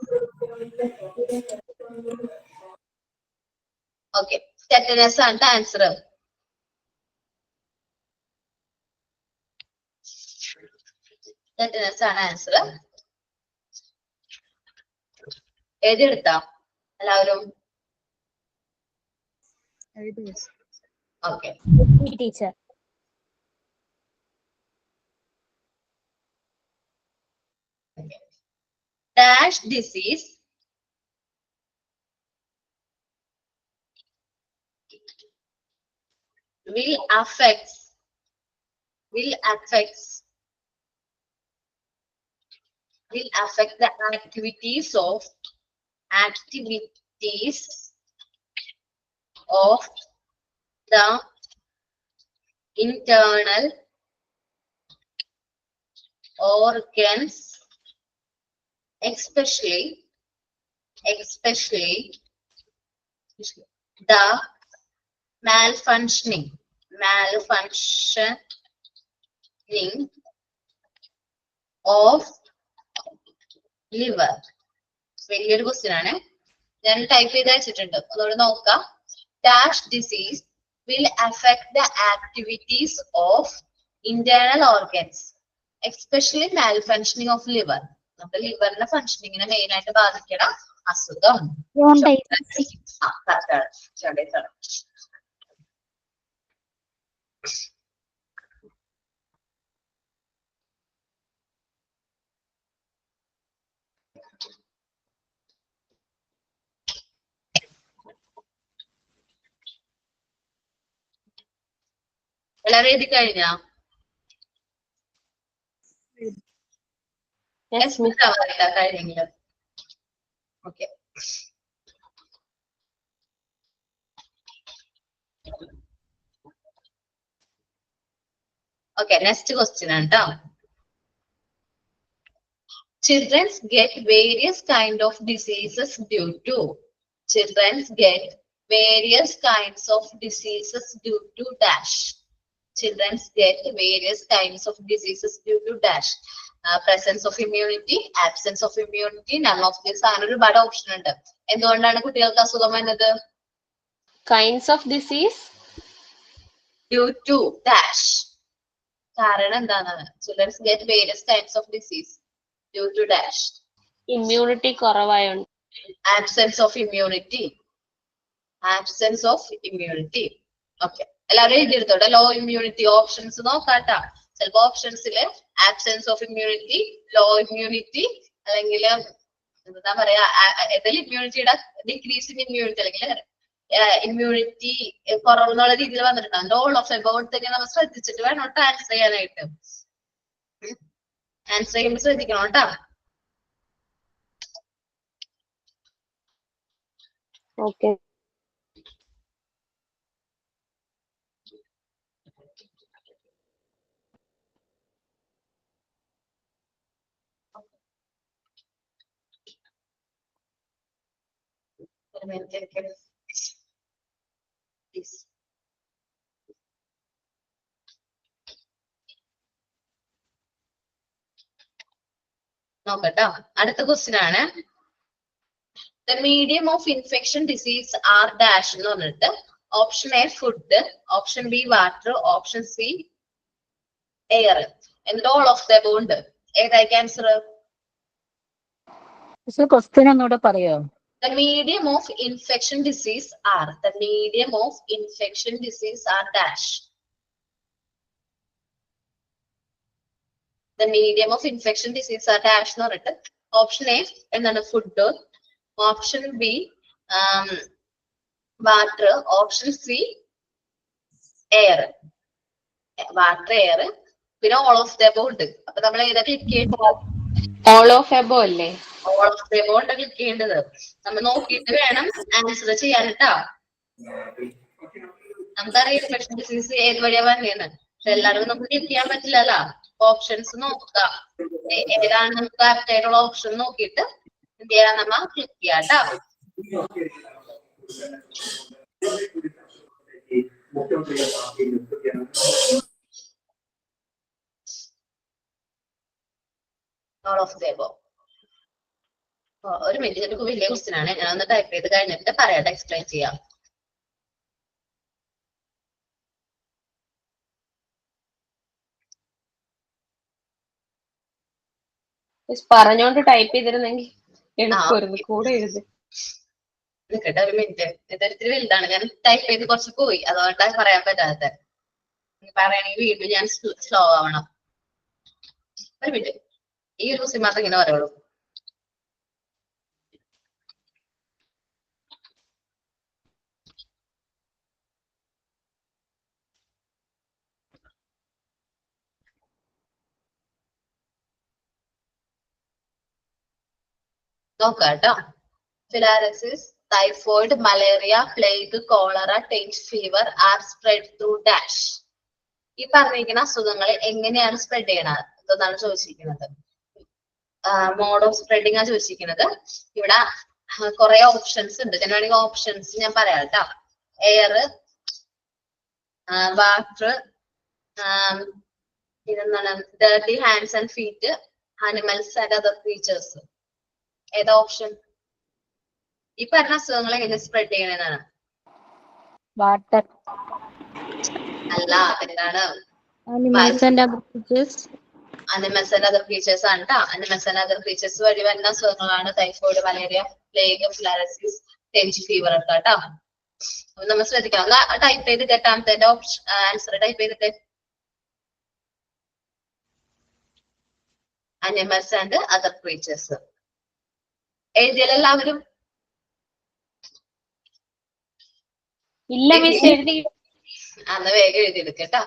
Okay. Tetanus ആണ് ആൻസർ. ടെറ്റനസ് ആണ് ആൻസർ. എഴുതിയെടുത്താ എല്ലാവരും? Okay teacher. Dash disease will affect the activities of the internal organs, especially the malfunctioning of liver. വലിയൊരു question ആണ്. ഞാൻ ടൈപ്പ് ചെയ്ത് വെച്ചിട്ടുണ്ട്, അതോടെ നോക്കാം. Dash disease will affect the activities of internal organs, especially malfunctioning of liver. നമ്മുടെ ലിവറിന്റെ ഫങ്ഷനിങ്ങിനെ main ആയിട്ട് ബാധിക്കണ അസുഖം. എല്ലാവരും എഴുതി കഴിഞ്ഞാ? കഴിഞ്ഞെങ്കിലും ഓക്കെ. ഓക്കെ, നെക്സ്റ്റ് ക്വസ്റ്റ്യൻ ആണ് കേട്ടോ. Children get various kind of diseases due to. Children get various kinds of diseases due to dash. Children get various kinds of diseases due to dash. Presence of immunity, absence of immunity, none of this. അങ്ങനെ ഒരുപാട് option ഉണ്ട്. എന്തുകൊണ്ടാണ് കുട്ടികൾക്ക് അസുഖം വന്നത്? Kinds of disease due to dash. കാരണം എന്താണ്? Childrens get various types of disease due to dash. Immunity കുറവായോണ്ട്. Absence of immunity. Absence of immunity. Okay, എല്ലാവരും എഴുതിയെടുത്തോട്ടെ. ലോ ഇമ്മ്യൂണിറ്റി ഓപ്ഷൻസ് നോക്കാട്ടാ. ചിലപ്പോ ഓപ്ഷൻസില് absence of immunity, low immunity, അല്ലെങ്കിൽ എന്താ പറയാ ഏതെങ്കിലും ഇമ്മ്യൂണിറ്റിയുടെ ഡിക്രീസ് ഇൻ ഇമ്മ്യൂണിറ്റി അല്ലെങ്കിൽ ഇമ്മ്യൂണിറ്റി കുറവെന്നുള്ള രീതിയിൽ വന്നിട്ടുണ്ടാവും. ഓൾ ഓഫ് എബൌട്ട് നമ്മൾ ശ്രദ്ധിച്ചിട്ട് വേണം കേട്ടോ ആൻസർ ചെയ്യാനായിട്ട്. ആൻസർ ചെയ്യുമ്പോൾ ശ്രദ്ധിക്കണം കേട്ടോ. ഓക്കെ. നോക്കട്ടോ, അടുത്ത ക്വസ്റ്റ്യൻ ആണ്. The medium of infection disease are dash എന്ന് പറഞ്ഞിട്ട് option A food, option B water, option C air. എന്നിട്ട് ഓൾ ഓഫ് ദ എബോവ് ഉണ്ട്. ഏതായിരിക്കും ആൻസർ? ക്വസ്റ്റ്യൻ ഒന്നുകൂടെ പറയോ? The medium of infection disease are. The medium of infection disease are dash. The medium of infection disease are dash എന്ന് പറഞ്ഞിട്ട് option A എന്താണ് food, option B water, option C air. Water, air, പിന്നെ all of the above ഉണ്ട്. അപ്പൊ നമ്മൾ ഏതാ click ചെയ്യേണ്ടത്? All of above അല്ലേ? ഓൾ ഓഫ് ദ എബോവ് ഉണ്ട് ക്ലിക്ക് ചെയ്യേണ്ടത്. നമ്മൾ നോക്കിയിട്ട് വേണം ആൻസർ ചെയ്യാൻ കേട്ടോ. നമുക്കറിയാം ഇൻഫെക്ഷൻ ഡിസീസ് ഏത് വഴിയാ വന്നേന്ന്, പക്ഷെ എല്ലാവരും നമുക്ക് ക്ലിക്ക് ചെയ്യാൻ പറ്റില്ലല്ലോ. ഓപ്ഷൻസ് നോക്കുക, ഏതാണ് നമുക്ക് ആപ്റ്റ് ആയിട്ടുള്ള ഓപ്ഷൻ നോക്കിയിട്ട് എന്ത് ചെയ്യാൻ നമ്മ ക്ലിക്ക് ചെയ്യാം കേട്ടോ. All of the above. ഒരു മിനിറ്റ്, എനിക്ക് വലിയ ക്വസ്റ്റ്യൻ ആണ്. ഞാൻ ഒന്ന് ടൈപ്പ് ചെയ്ത് കഴിഞ്ഞിട്ട് പറയാട്ടെ, എക്സ്പ്ലെയിൻ ചെയ്യാം. പറഞ്ഞോണ്ട് ടൈപ്പ് ചെയ്തിരുന്നെങ്കിൽ എളുപ്പമായിരുന്നു. കൂടെ എഴുതി നിൽക്കട്ടെ ഒരു മിനിറ്റ്, ഇതൊരിത്തിരി വലുതാണ്. ഞാൻ ടൈപ്പ് ചെയ്ത് കുറച്ച് പോയി, അതുകൊണ്ടാണ് പറയാൻ പറ്റാത്ത. പറയണെങ്കിൽ വീണ്ടും ഞാൻ സ്ലോ ആവണം. ഒരു മിനിറ്റ്, ഈ ഒരു ക്വസ്റ്റ്യൻ മാത്രം ഇങ്ങനെ പറയുള്ളൂ. നോക്കാം കേട്ടോ. Filariasis, typhoid, malaria, plague, cholera, dengue fever are spread through dash. ഈ പറഞ്ഞിരിക്കുന്ന അസുഖങ്ങൾ എങ്ങനെയാണ് സ്പ്രെഡ് ചെയ്യണത് എന്നാണ് ചോദിച്ചിരിക്കുന്നത്. മോഡ് ഓഫ് സ്പ്രെഡിങ് ആണ് ചോദിച്ചിരിക്കുന്നത്. ഇവിടെ കുറെ ഓപ്ഷൻസ് ഉണ്ട്. ഞാൻ വേണമെങ്കിൽ ഓപ്ഷൻസ് ഞാൻ പറയാം കേട്ടോ. എയർ, വാട്ടർ, പിന്നെന്താണ് dirty hands and feet, animals and other creatures. ഏതാ ഓപ്ഷൻ? ഈ പറഞ്ഞ അസുഖങ്ങൾ എങ്ങനെ സ്പ്രെഡ് ചെയ്യണെന്നാണ്. വാട്ടർ അല്ല, എന്താണ്? Animals and other creatures. Animals and other creatures ആണ് കേട്ടോ. അനിമൽസ് ആൻഡ് അതർ ക്രീച്ചേഴ്സ് വഴി വരുന്ന അസുഖങ്ങളാണ് typhoid, malaria, plague, filariasis, dengue fever ഒക്കെ കേട്ടോ. അപ്പൊ നമ്മൾ ശ്രദ്ധിക്കണം. ടൈപ്പ് ചെയ്ത് എട്ടാമത്തെ ഓപ്ഷൻ ആൻസർ ടൈപ്പ് ചെയ്തിട്ട് അനിമൽസ് ആൻഡ് അതർ ക്രീച്ചേഴ്സ് എഴുതിയാൽ എല്ലാവരും ഇല്ല മിസ് എഴുതി. അന്ന് വേഗം എഴുതിയെടുക്കട്ടോ.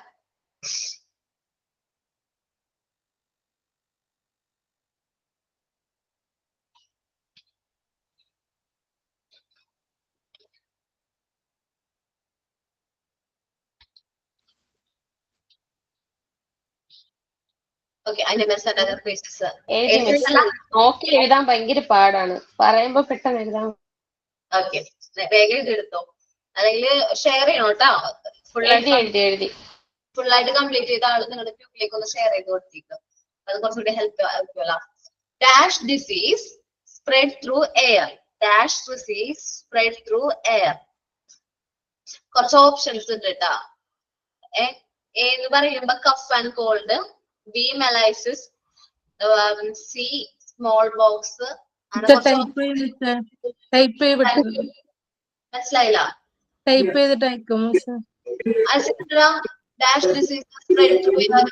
Okay, animals and other species. എഴുതി മിസ് നോക്കി എഴുതാൻ ഭയങ്കര പാടാണ്, പറയുമ്പോ പെട്ടെന്ന് എഴുതാൻ. ഓക്കെ, വേഗം ഇതെടുത്തോ, അല്ലെങ്കിൽ ഷെയർ ചെയ്യണം കേട്ടോ. എഴുതി ഫുൾ ആയിട്ട് കംപ്ലീറ്റ് ചെയ്ത ആള് നിങ്ങളുടെ ഗ്രൂപ്പിലേക്ക് ഒന്ന് ഷെയർ ചെയ്ത് കൊടുത്തേക്കും. അത് കുറച്ചുകൂടി ഹെൽപ്പ് ആയിരിക്കുമല്ലോ. Dash disease spread through air. Dash disease spread through air. കുറച്ച് ഓപ്ഷൻസ് ഉണ്ട് കേട്ടാ. എന്ന് പറയുമ്പോ cough and cold, B measles, C smallpox. മനസ്സിലായില്ല? Dash disease spread through air.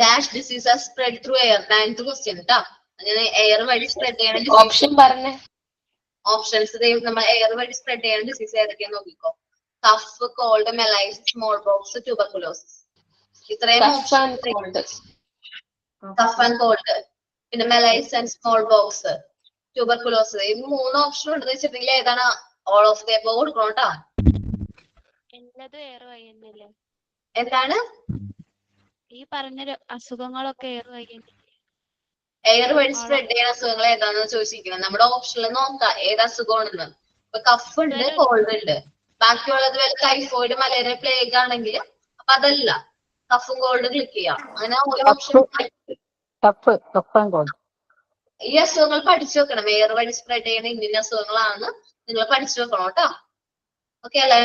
Dash disease spread through air. 9th question കേട്ടോ. അങ്ങനെ air വഴി spread ചെയ്യണ ഓപ്ഷൻ പറഞ്ഞേ. ഓപ്ഷൻസ് നമ്മൾ എയർ വഴി സ്പ്രെഡ് ചെയ്യണ ഡിസീസ് ഏതൊക്കെയാന്ന് നോക്കിക്കോ. Cough, cold, measles, smallpox, tuberculosis. ഇത്രയും കഫ് ആൻഡ് കോൾഡ്, പിന്നെ measles and smallpox, tuberculosis. ഈ 3 ഓപ്ഷൻ ഉണ്ടെന്ന് വെച്ചിട്ടുണ്ടെങ്കിൽ ഏതാണ് ഓൾ ഓഫ് ദി അബവ് കൊടുക്കണം കേട്ടോ. എന്താണ് ഈ പറഞ്ഞ അസുഖങ്ങളൊക്കെ എയർ വഴി സ്പ്രെഡ് ചെയ്യുന്ന അസുഖങ്ങൾ ഏതാണെന്ന് ചോദിച്ചിരിക്കുന്നത്. നമ്മുടെ ഓപ്ഷനിൽ നോക്കാം ഏത് അസുഖമാണെന്ന്. ഇപ്പൊ കഫ് ഉണ്ട്, കോൾഡ് ഉണ്ട്. ബാക്കിയുള്ളത് വല്ല ടൈഫോയിഡ്, മലേറിയ, പ്ലേഗ് ആണെങ്കിൽ അപ്പൊ അതല്ല, കഫും കോൾഡ് ക്ലിക്ക് ചെയ്യാം. അങ്ങനെ ഓരോ ഓപ്ഷൻ. ഈ അസുഖങ്ങൾ പഠിച്ചു വെക്കണം. എയർ വഴി സ്പ്രെഡ് ചെയ്യുന്ന ഇന്ത്യൻ അസുഖങ്ങളാണ് നിങ്ങൾ പഠിച്ചു വെക്കണം കേട്ടോ. ഓക്കെ അല്ലേ?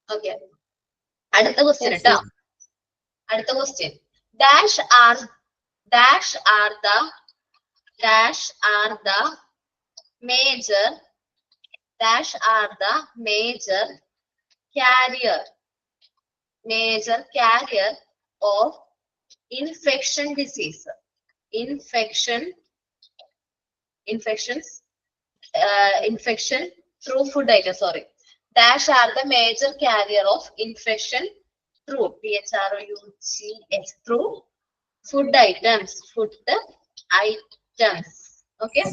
ഓക്കെ, അടുത്ത ക്വസ്റ്റ്യൻ കേട്ടോ. അടുത്ത question. Dash are the major carrier of infection disease. Infection through food item. Sorry. Dash are the major carrier of infection through through food items. Okay.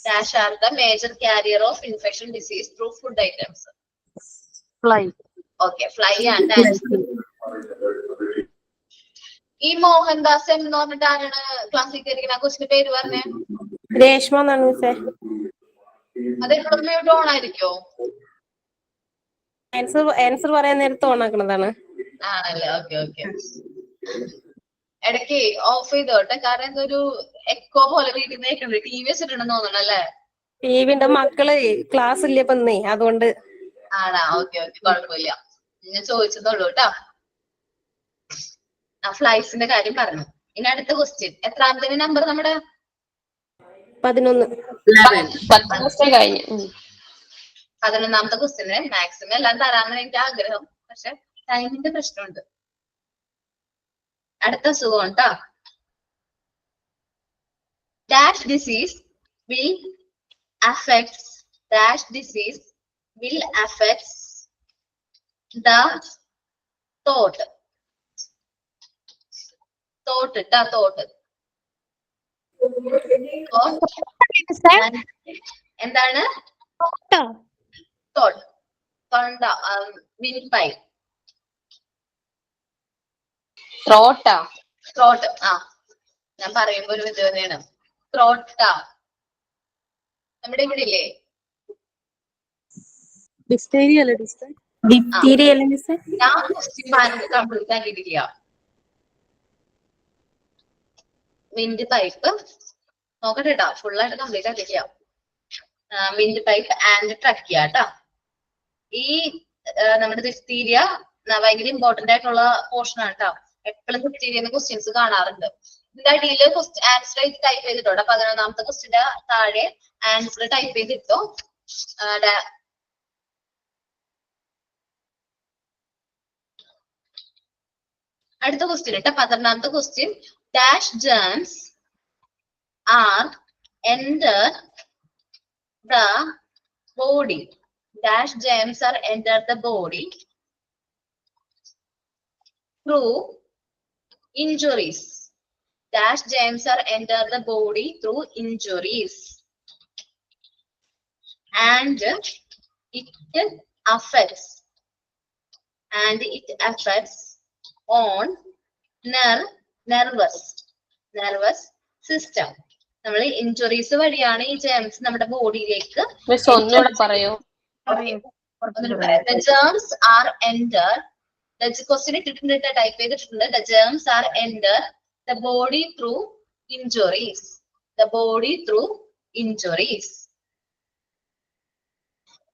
Dash are the major carrier of infection disease through food items. Fly. Okay, fly and answer. ഈ മോഹൻദാസ് എന്ന് പറഞ്ഞിട്ട് ആരാണ് ക്ലാസ്സിൽ കയറിയിരിക്കുന്ന? കൊച്ചിന്റെ പേര് പറഞ്ഞേ. രേഷ്മ എന്നാണ് മിസ്സേ. അതെപ്പോഴും മ്യൂട്ട് ഓൺ ആയിരിക്കോ? ആൻസർ പറയാൻ നേരത്തെ ഓൺ ആക്കണതാണ്. ആണല്ലേ? Okay okay. ഇടയ്ക്ക് ഓഫ് ചെയ്തോട്ടെ, കാരണം എന്തൊരു എക്കോ പോലെ വീട്ടിൽ നിൽക്കുന്നുണ്ട്. ടി വി വെച്ചിട്ടുണ്ടെന്ന് തോന്നണം അല്ലേ? ടി വിന്റെ മക്കള് ക്ലാസ് ഇല്ല ഇപ്പൊ ഇന്നേ, അതുകൊണ്ട്. ആണാ? ഓക്കെ ഓക്കെ, കുഴപ്പമില്ല. ഞാൻ ചോദിച്ചതുള്ളൂ കേട്ടോ. ആ ഫ്ലൈറ്റ്സിന്റെ കാര്യം പറഞ്ഞു. ഇനി അടുത്ത ക്വസ്റ്റ്യൻ. എത്രാമത്തെ നമ്പർ നമ്മുടെ? 11. 11ാമത്തെ ക്വസ്റ്റ്യന് മാക്സിമം എല്ലാം തരാമെന്ന് എനിക്ക് ആഗ്രഹം, പക്ഷെ ടൈമിന്റെ പ്രശ്നമുണ്ട്. അടുത്ത അസുഖം കേട്ടോ. Dash disease will affects the thought. എന്താണ്? thought. windpipe. throat. ആ, ഞാൻ പറയുമ്പോ ഒരു ഇത് തന്നെയാണ്. throat. നമ്മുടെ ഇവിടെ ഇല്ലേ ഞാൻ ക്വസ്റ്റ്യൻ കംപ്ലീറ്റ് ആക്കിയിട്ടില്ല. വിൻഡ് പൈപ്പ് നോക്കട്ടെ കേട്ടോ, ഫുൾ ആയിട്ട് കംപ്ലീറ്റ് ആക്കിയിട്ടില്ല. വിൻഡ് പൈപ്പ് ആൻഡ് ട്രക്കിയ കേട്ടോ. ഈ നമ്മുടെ ഡിഫ്തീരിയ ഭയങ്കര ഇമ്പോർട്ടന്റ് ആയിട്ടുള്ള പോർഷൻ ആണ് കേട്ടോ. എപ്പോഴും ഡിഫ്തീരിയ ക്വസ്റ്റ്യൻസ് കാണാറുണ്ട്. ഇതിന്റെ അടിയിൽ ആൻസർ ടൈപ്പ് ചെയ്തിട്ടുണ്ട്. 11ാമത്തെ ക്വസ്റ്റ്യന്റെ താഴെ ആൻസർ ടൈപ്പ് ചെയ്തിട്ടോ. അടുത്ത ക്വസ്റ്റ്യൻ കേട്ടോ, 11ാമത്തെ question. Dash germs are enter the body. Dash germs are enter the body through injuries. Dash germs are enter the body through injuries and it affects on nervous system. നമ്മൾ injuries വഴിയാണ് ഈ germs നമ്മുടെ ബോഡിയിലേക്ക് miss ഒന്നുകൂടെ പറയോ? The germs are entered. Question ഇട്ടിട്ടുണ്ട്, type ചെയ്തിട്ടുണ്ട്. The germs are entered the body through injuries. The body through injuries.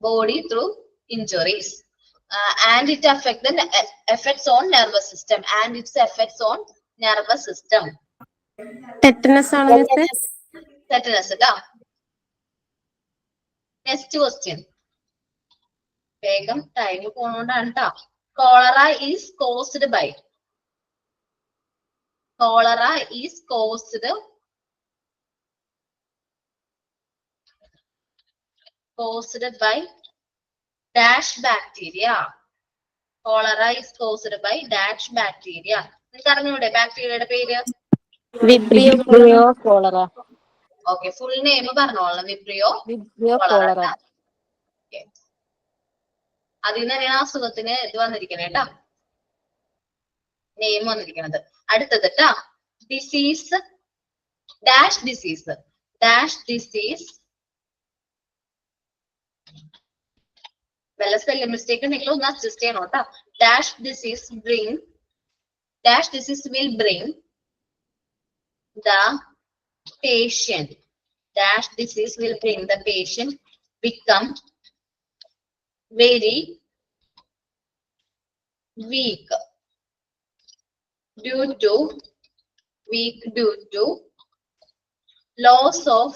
Body through injuries. And it affects on nervous system. And its effects on nervous system. Tetanus ആണ് miss. Tetanus. Da. Next question. വേഗം time പോണോണ്ടാണ് ട്ടാ. Cholera is caused by. Cholera is caused by dash bacteria. Cholera is caused by dash bacteria. നിങ്ങൾക്ക് അറിഞ്ഞൂടെ ബാക്ടീരിയയുടെ പേര്? Vibrio cholera. Okay, full name പറഞ്ഞോളാം. Vibrio cholera. അതിൽ നിന്ന് തന്നെയാണ് അസുഖത്തിന് ഇത് വന്നിരിക്കണേ കേട്ടാ, നെയിം വന്നിരിക്കുന്നത്. അടുത്തത് ട്ടാ, ഡിസീസ് ഡാഷ് ഡിസീസ്. വല്ല സ്പെല്ലിംഗ് മിസ്റ്റേക്ക് ഉണ്ടെങ്കിൽ ഒന്ന് അഡ്ജസ്റ്റ് ചെയ്യണം കേട്ടോ. Dash disease will bring the patient. Dash disease will bring the patient become very weak due to loss of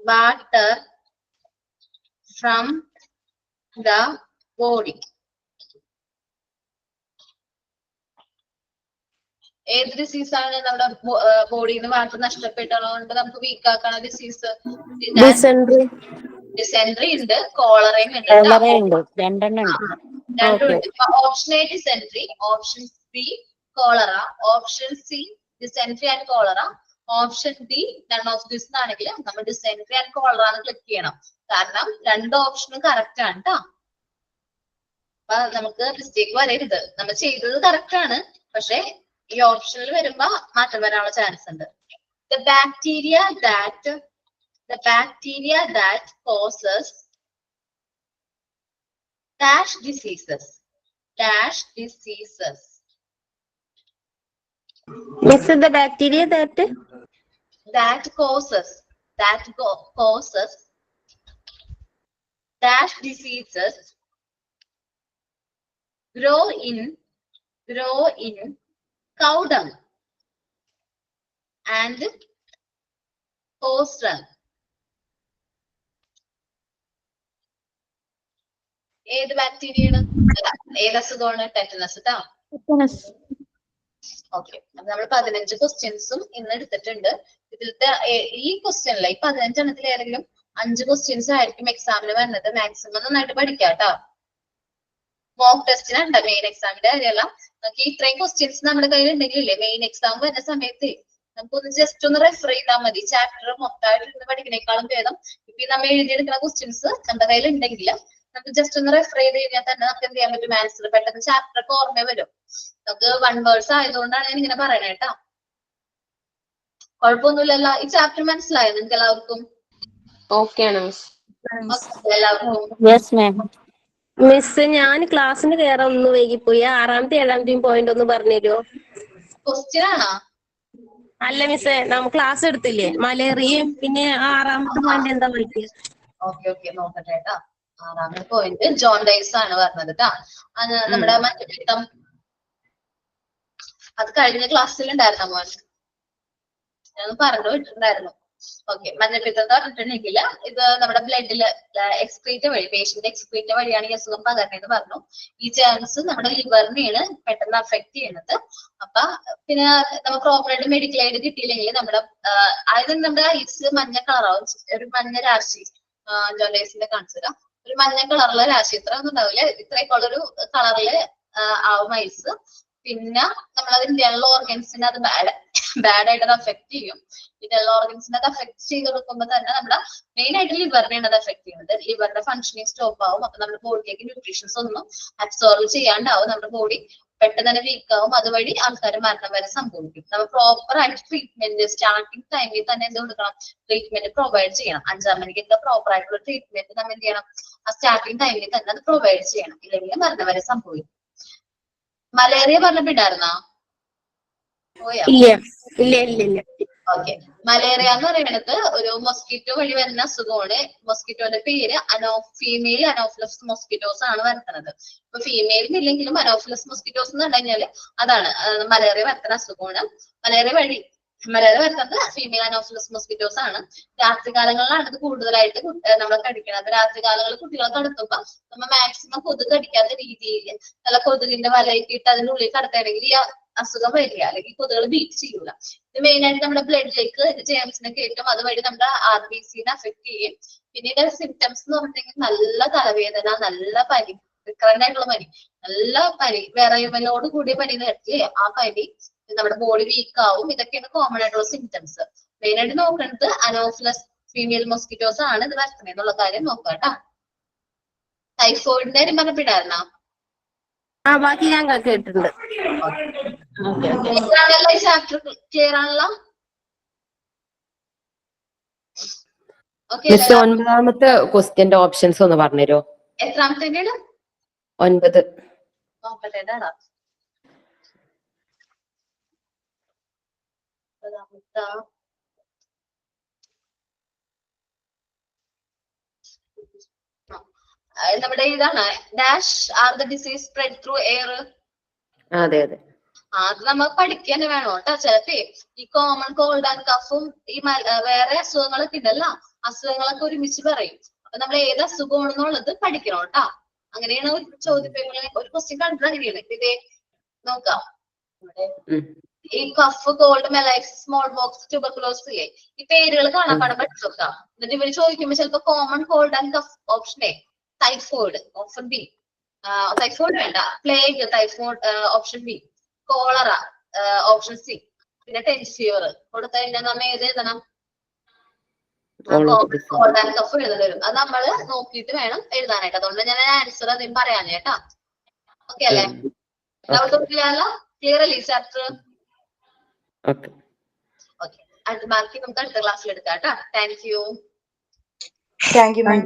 water from the body. ഏത് ഡിസീസ് ആണ് നമ്മുടെ ബോഡിയിൽ നിന്ന് വാട്ടർ നഷ്ടപ്പെട്ടതുകൊണ്ട് നമുക്ക് വീക്ക് ആക്കണ ഡിസീസ്? ഡിസെൻട്രി ഉണ്ട്, കോളറയും ഉണ്ട്. രണ്ടെണ്ണം ഉണ്ട്. രണ്ടും ഉണ്ട്. Option A dysentery, option B cholera, option C dysentery and cholera, option D none of this ആണെങ്കിൽ നമ്മൾ ഡിസെൻട്രി ആൻഡ് കോളറ എന്ന് ക്ലിക്ക് ചെയ്യണം. കാരണം രണ്ട് ഓപ്ഷനും കറക്റ്റ് ആണ് ട്ടോ. അപ്പൊ നമുക്ക് മിസ്റ്റേക്ക് വരരുത്. നമ്മൾ ചെയ്തത് കറക്റ്റ് ആണ്, പക്ഷെ ഈ ഓപ്ഷനിൽ വരുമ്പോ മാറ്റം വരാനുള്ള ചാൻസ് ഉണ്ട്. The bacteria that causes dash diseases. Miss, the bacteria that causes dash diseases grow in cow dung and horse dung. ഏത് ബാക്ടീരിയയാണ്? ഏത് അസുഖമാണ്? ടെറ്റനസ് ട്ടാ. ഓക്കെ, നമ്മൾ 15 ക്വസ്റ്റ്യൻസും ഇന്ന് എടുത്തിട്ടുണ്ട്. ഇതിലത്തെ ഈ ക്വസ്റ്റ്യനിൽ ഈ 15 എണ്ണത്തിൽ ഏതെങ്കിലും 5 ക്വസ്റ്റ്യൻസ് ആയിരിക്കും എക്സാമിന് വരുന്നത്. മാക്സിമം നന്നായിട്ട് പഠിക്കാം കേട്ടോ. മോക്ക് ടെസ്റ്റിനുണ്ട് മെയിൻ എക്സാമിന്റെ കാര്യമല്ല. നമുക്ക് ഇത്രയും ക്വസ്റ്റ്യൻസ് നമ്മുടെ കയ്യിൽ ഉണ്ടെങ്കിലേ മെയിൻ എക്സാം വരുന്ന സമയത്ത് നമുക്കൊന്ന് ജസ്റ്റ് ഒന്ന് റെഫർ ചെയ്താൽ മതി. ചാപ്റ്റർ മൊത്തമായിട്ട് ഇരുന്ന് പഠിക്കുന്നേക്കാളും ഭേദം ഇപ്പൊ നമ്മൾ എഴുതിയെടുക്കുന്ന ക്വസ്റ്റ്യൻസ് നമ്മുടെ കയ്യിൽ ഉണ്ടെങ്കിൽ നമുക്ക് ജസ്റ്റ് ഒന്ന് റെഫർ ചെയ്ത് കഴിഞ്ഞാൽ തന്നെ നമുക്ക് എന്ത് ചെയ്യാൻ പറ്റും? ആൻസർ പെട്ടെന്ന് ചാപ്റ്റർ ഒക്കെ ഓർമ്മ വരും. നമുക്ക് 1 വേർഡ്സ് ആയതുകൊണ്ടാണ് ഞാൻ ഇങ്ങനെ പറയണേ കേട്ടോ. കുഴപ്പമൊന്നുമില്ലല്ലോ. ഈ ചാപ്റ്റർ മനസ്സിലായോ നിങ്ങൾക്ക് എല്ലാവർക്കും? ഓക്കെ ആണ് മിസ്. എല്ലാവർക്കും മിസ്, ഞാൻ ക്ലാസ്സിന് കയറാൻ ഒന്ന് വൈകിപ്പോയി. 6ാമത്തെ 7ാമത്തെയും പോയിന്റ് ഒന്ന് പറഞ്ഞുതരുമോ? ക്വസ്റ്റ്യൻ ആണോ? അല്ല മിസ്സേ, നമ്മൾ ക്ലാസ് എടുത്തില്ലേ മലേറിയയും പിന്നെ 6ാമത്തെ പോയിന്റ് എന്താ വായിക്കുക? ഓക്കെ നോക്കട്ടെ കേട്ടോ. 6ാമത്തെ പോയിന്റ് ജോണ്ടൈസ് ആണ് പറഞ്ഞത് കേട്ടോ. നമ്മുടെ മഞ്ഞപ്പിത്തം അത് കഴിഞ്ഞ ക്ലാസ്സിൽ ഉണ്ടായിരുന്ന മോൻ ഞാൻ പറഞ്ഞു വിട്ടിട്ടുണ്ടായിരുന്നു. ഓക്കെ, മഞ്ഞപ്പിത്തം എന്ന് പറഞ്ഞിട്ടുണ്ടെങ്കിൽ ഇത് നമ്മുടെ ബ്ലഡില് എക്സ്ക്രീറ്റ് വഴി, പേഷ്യന്റ് എക്സ്ക്രീറ്റ് വഴിയാണ് ഈ അസുഖം പകരുന്നതെന്ന് പറഞ്ഞു. ഈ ജേംസ് നമ്മുടെ ലിവറിനെയാണ് പെട്ടെന്ന് അഫക്ട് ചെയ്യുന്നത്. അപ്പൊ പിന്നെ നമുക്ക് പ്രോപ്പറായിട്ട് മെഡിക്കൽ എയ്ഡ് കിട്ടിയില്ലെങ്കിൽ നമ്മുടെ ആദ്യം നമ്മുടെ ഐസ് മഞ്ഞ കളറാവും. ഒരു മഞ്ഞ രാശി ജോണ്ടൈസിന്റെ കാണിച്ചത് ഒരു മഞ്ഞ കളറുള്ള രാശി, ഇത്ര ഒന്നും ഉണ്ടാവില്ല, ഇത്രയൊക്കെ ഉള്ളൊരു കളറില് ആവും ഐസ്. പിന്നെ നമ്മളതിന്റെ ഓർഗൻസിന് അത് ബാഡ് ആയിട്ട് അത് അഫക്ട് ചെയ്യും. ഇതെല്ലാം ഓർഗൻസിനെ അത് അഫക്ട് ചെയ്ത് കൊടുക്കുമ്പോൾ തന്നെ നമ്മുടെ മെയിൻ ആയിട്ട് ലിവറിനെയാണ് അത് അഫക്ട് ചെയ്യുന്നത്. ലിവറിന്റെ ഫംഗ്ഷനിങ് സ്റ്റോപ്പ് ആവും. അപ്പൊ നമ്മുടെ ബോഡിയിലേക്ക് ന്യൂട്രീഷൻസ് ഒന്നും അബ്സോർവ് ചെയ്യാണ്ടാവും. നമ്മുടെ ബോഡി പെട്ടെന്ന് തന്നെ വീക്ക് ആവും. അതുവഴി ആൾക്കാർ മരണം വരെ സംഭവിക്കും. നമ്മൾ പ്രോപ്പർ ആയിട്ട് ട്രീറ്റ്മെന്റ് സ്റ്റാർട്ടിങ് ടൈമിൽ തന്നെ എന്ത് കൊടുക്കണം, ട്രീറ്റ്മെന്റ് പ്രൊവൈഡ് ചെയ്യണം. 5-ാം മണിക്കൊക്കെ പ്രോപ്പർ ആയിട്ടുള്ള ട്രീറ്റ്മെന്റ് നമ്മൾ എന്ത് ചെയ്യണം, ആ സ്റ്റാർട്ടിങ് ടൈമിൽ തന്നെ അത് പ്രൊവൈഡ് ചെയ്യണം. ഇല്ലെങ്കിൽ മരണം വരെ സംഭവിക്കും. മലേറിയ പറഞ്ഞിട്ടുണ്ടായിരുന്നോ? പോയാ? ഇല്ല. ഓക്കെ. മലേറിയ എന്ന് പറയുന്നത് ഒരു മൊസ്കിറ്റോ വഴി വരുന്ന അസുഖമാണ്. മൊസ്കിറ്റോന്റെ പേര് ഫീമെയിൽ അനോഫിലസ് മൊസ്കിറ്റോസ് ആണ് വരുത്തുന്നത്. ഇപ്പൊ ഫീമെയിലും ഇല്ലെങ്കിലും അനോഫിലസ് മൊസ്കിറ്റോസ് എന്ന് പറഞ്ഞു കഴിഞ്ഞാല് അതാണ് മലേറിയ വരുത്തുന്ന അസുഖമാണ്. മലേറിയ വരുത്തുന്നത് ഫീമെയിൽ അനോഫിലസ് മൊസ്കിറ്റോസ് ആണ്. രാത്രികാലങ്ങളിലാണ് ഇത് കൂടുതലായിട്ട് നമ്മൾ കടിക്കുന്നത്. രാത്രികാലങ്ങളിൽ കുട്ടികളെ കടത്തുമ്പോ നമ്മൾ മാക്സിമം കൊതുക് കടിക്കാത്ത രീതിയിൽ നല്ല കൊതുകിന്റെ വലയൊക്കെ ഇട്ട് അതിന്റെ ഉള്ളിൽ കടത്തുകയാണെങ്കിൽ ഈ അസുഖം വരില്ല, അല്ലെങ്കിൽ കൊതുകൾ ബീറ്റ് ചെയ്യൂല. ഇത് മെയിൻ ആയിട്ട് നമ്മുടെ ബ്ലഡിലേക്ക് ജെംസിനെ കയറ്റും. അതുവഴി നമ്മുടെ RBCനെ അഫക്ട് ചെയ്യും. പിന്നീട് സിംറ്റംസ് എന്ന് പറഞ്ഞിട്ടുണ്ടെങ്കിൽ നല്ല തലവേദന, നല്ല പനി, റിക്കറന്റ് ആയിട്ടുള്ള പനി, നല്ല പനി, വിറയലോട് കൂടിയ പനി നേരത്തെ ആ പനി, നമ്മുടെ ബോഡി വീക്ക് ആവും. ഇതൊക്കെയാണ് കോമൺ ആയിട്ടുള്ള സിംറ്റംസ്. മെയിൻ ആയിട്ട് നോക്കുന്നത് അനോഫിലസ് ഫീമെയിൽ മൊസ്കിറ്റോസ് ആണ് ഇത് വരുത്തുന്നത് എന്നുള്ള കാര്യം നോക്കാം കേട്ടോ. ടൈഫോയിഡിന്റെ കാര്യം പറഞ്ഞിട്ടുണ്ടായിരുന്നോ? ബാക്കി ഞാൻ കേട്ടിട്ടുണ്ട്. ചാപ്റ്റർ ക്ലിയർ ആണല്ലോ? ഓക്കെ. 9ാമത്തെ ക്വസ്റ്റ്യന്റെ ഓപ്ഷൻസ് ഒന്ന് പറഞ്ഞുതരോ? എത്രാമത്തെ? 9. നോക്കട്ടെടാ. നമ്മുടെ ഇതാണ് dash are the disease spread through air. അതെ. അത് നമ്മൾ പഠിക്കുക തന്നെ വേണം കേട്ടോ. ചിലപ്പോ ഈ കോമൺ കോൾഡ് ആൻഡ് കഫും ഈ വേറെ അസുഖങ്ങളൊക്കെ ഉണ്ടല്ലോ, അസുഖങ്ങളൊക്കെ ഒരുമിച്ച് പറയും. അപ്പൊ നമ്മൾ ഏത് അസുഖമാണെന്നുള്ളത് പഠിക്കണം കേട്ടോ. അങ്ങനെയാണ് ഒരു ചോദ്യപേപ്പറിൽ ഒരു ക്വസ്റ്റ്യൻ കണ്ടത് അങ്ങനെയാണ്. ഇതേ നോക്കാം. ഈ cough, cold, myelitis, smallpox, tuberculosis ഇല്ലേ, ഈ പേരുകൾ കാണാൻ പാടാൻ പഠിച്ചു നോക്കാം. എന്നിട്ട് ഇവര് ചോദിക്കുമ്പോ ചിലപ്പോ common cold and cough option A, typhoid option B, typhoid വേണ്ട, plague typhoid option B, cholera option C, പിന്നെ ടെൻസ് ഫീവർ കൊടുത്തു കഴിഞ്ഞാൽ നമ്മ ഏത് എഴുതണം? കോൾഡ് ആൻഡ് കഫ് എഴുതേണ്ടി വരും. അത് നമ്മള് നോക്കിയിട്ട് വേണം എഴുതാനായിട്ട്. അതുകൊണ്ട് ഞാൻ ആൻസർ അതിന് പറയാൻ കേട്ടാ. ഓക്കെ അല്ലേ? ഡൗട്ട് ഒന്നുമില്ലല്ലോ? ക്ലിയർ അല്ലേ ചാപ്റ്റർ? ഓക്കെ. അടുത്ത ബാക്കി നമുക്ക് അടുത്ത ക്ലാസ്സിൽ എടുക്കാം കേട്ടോ. Thank you. Thank you ma'am.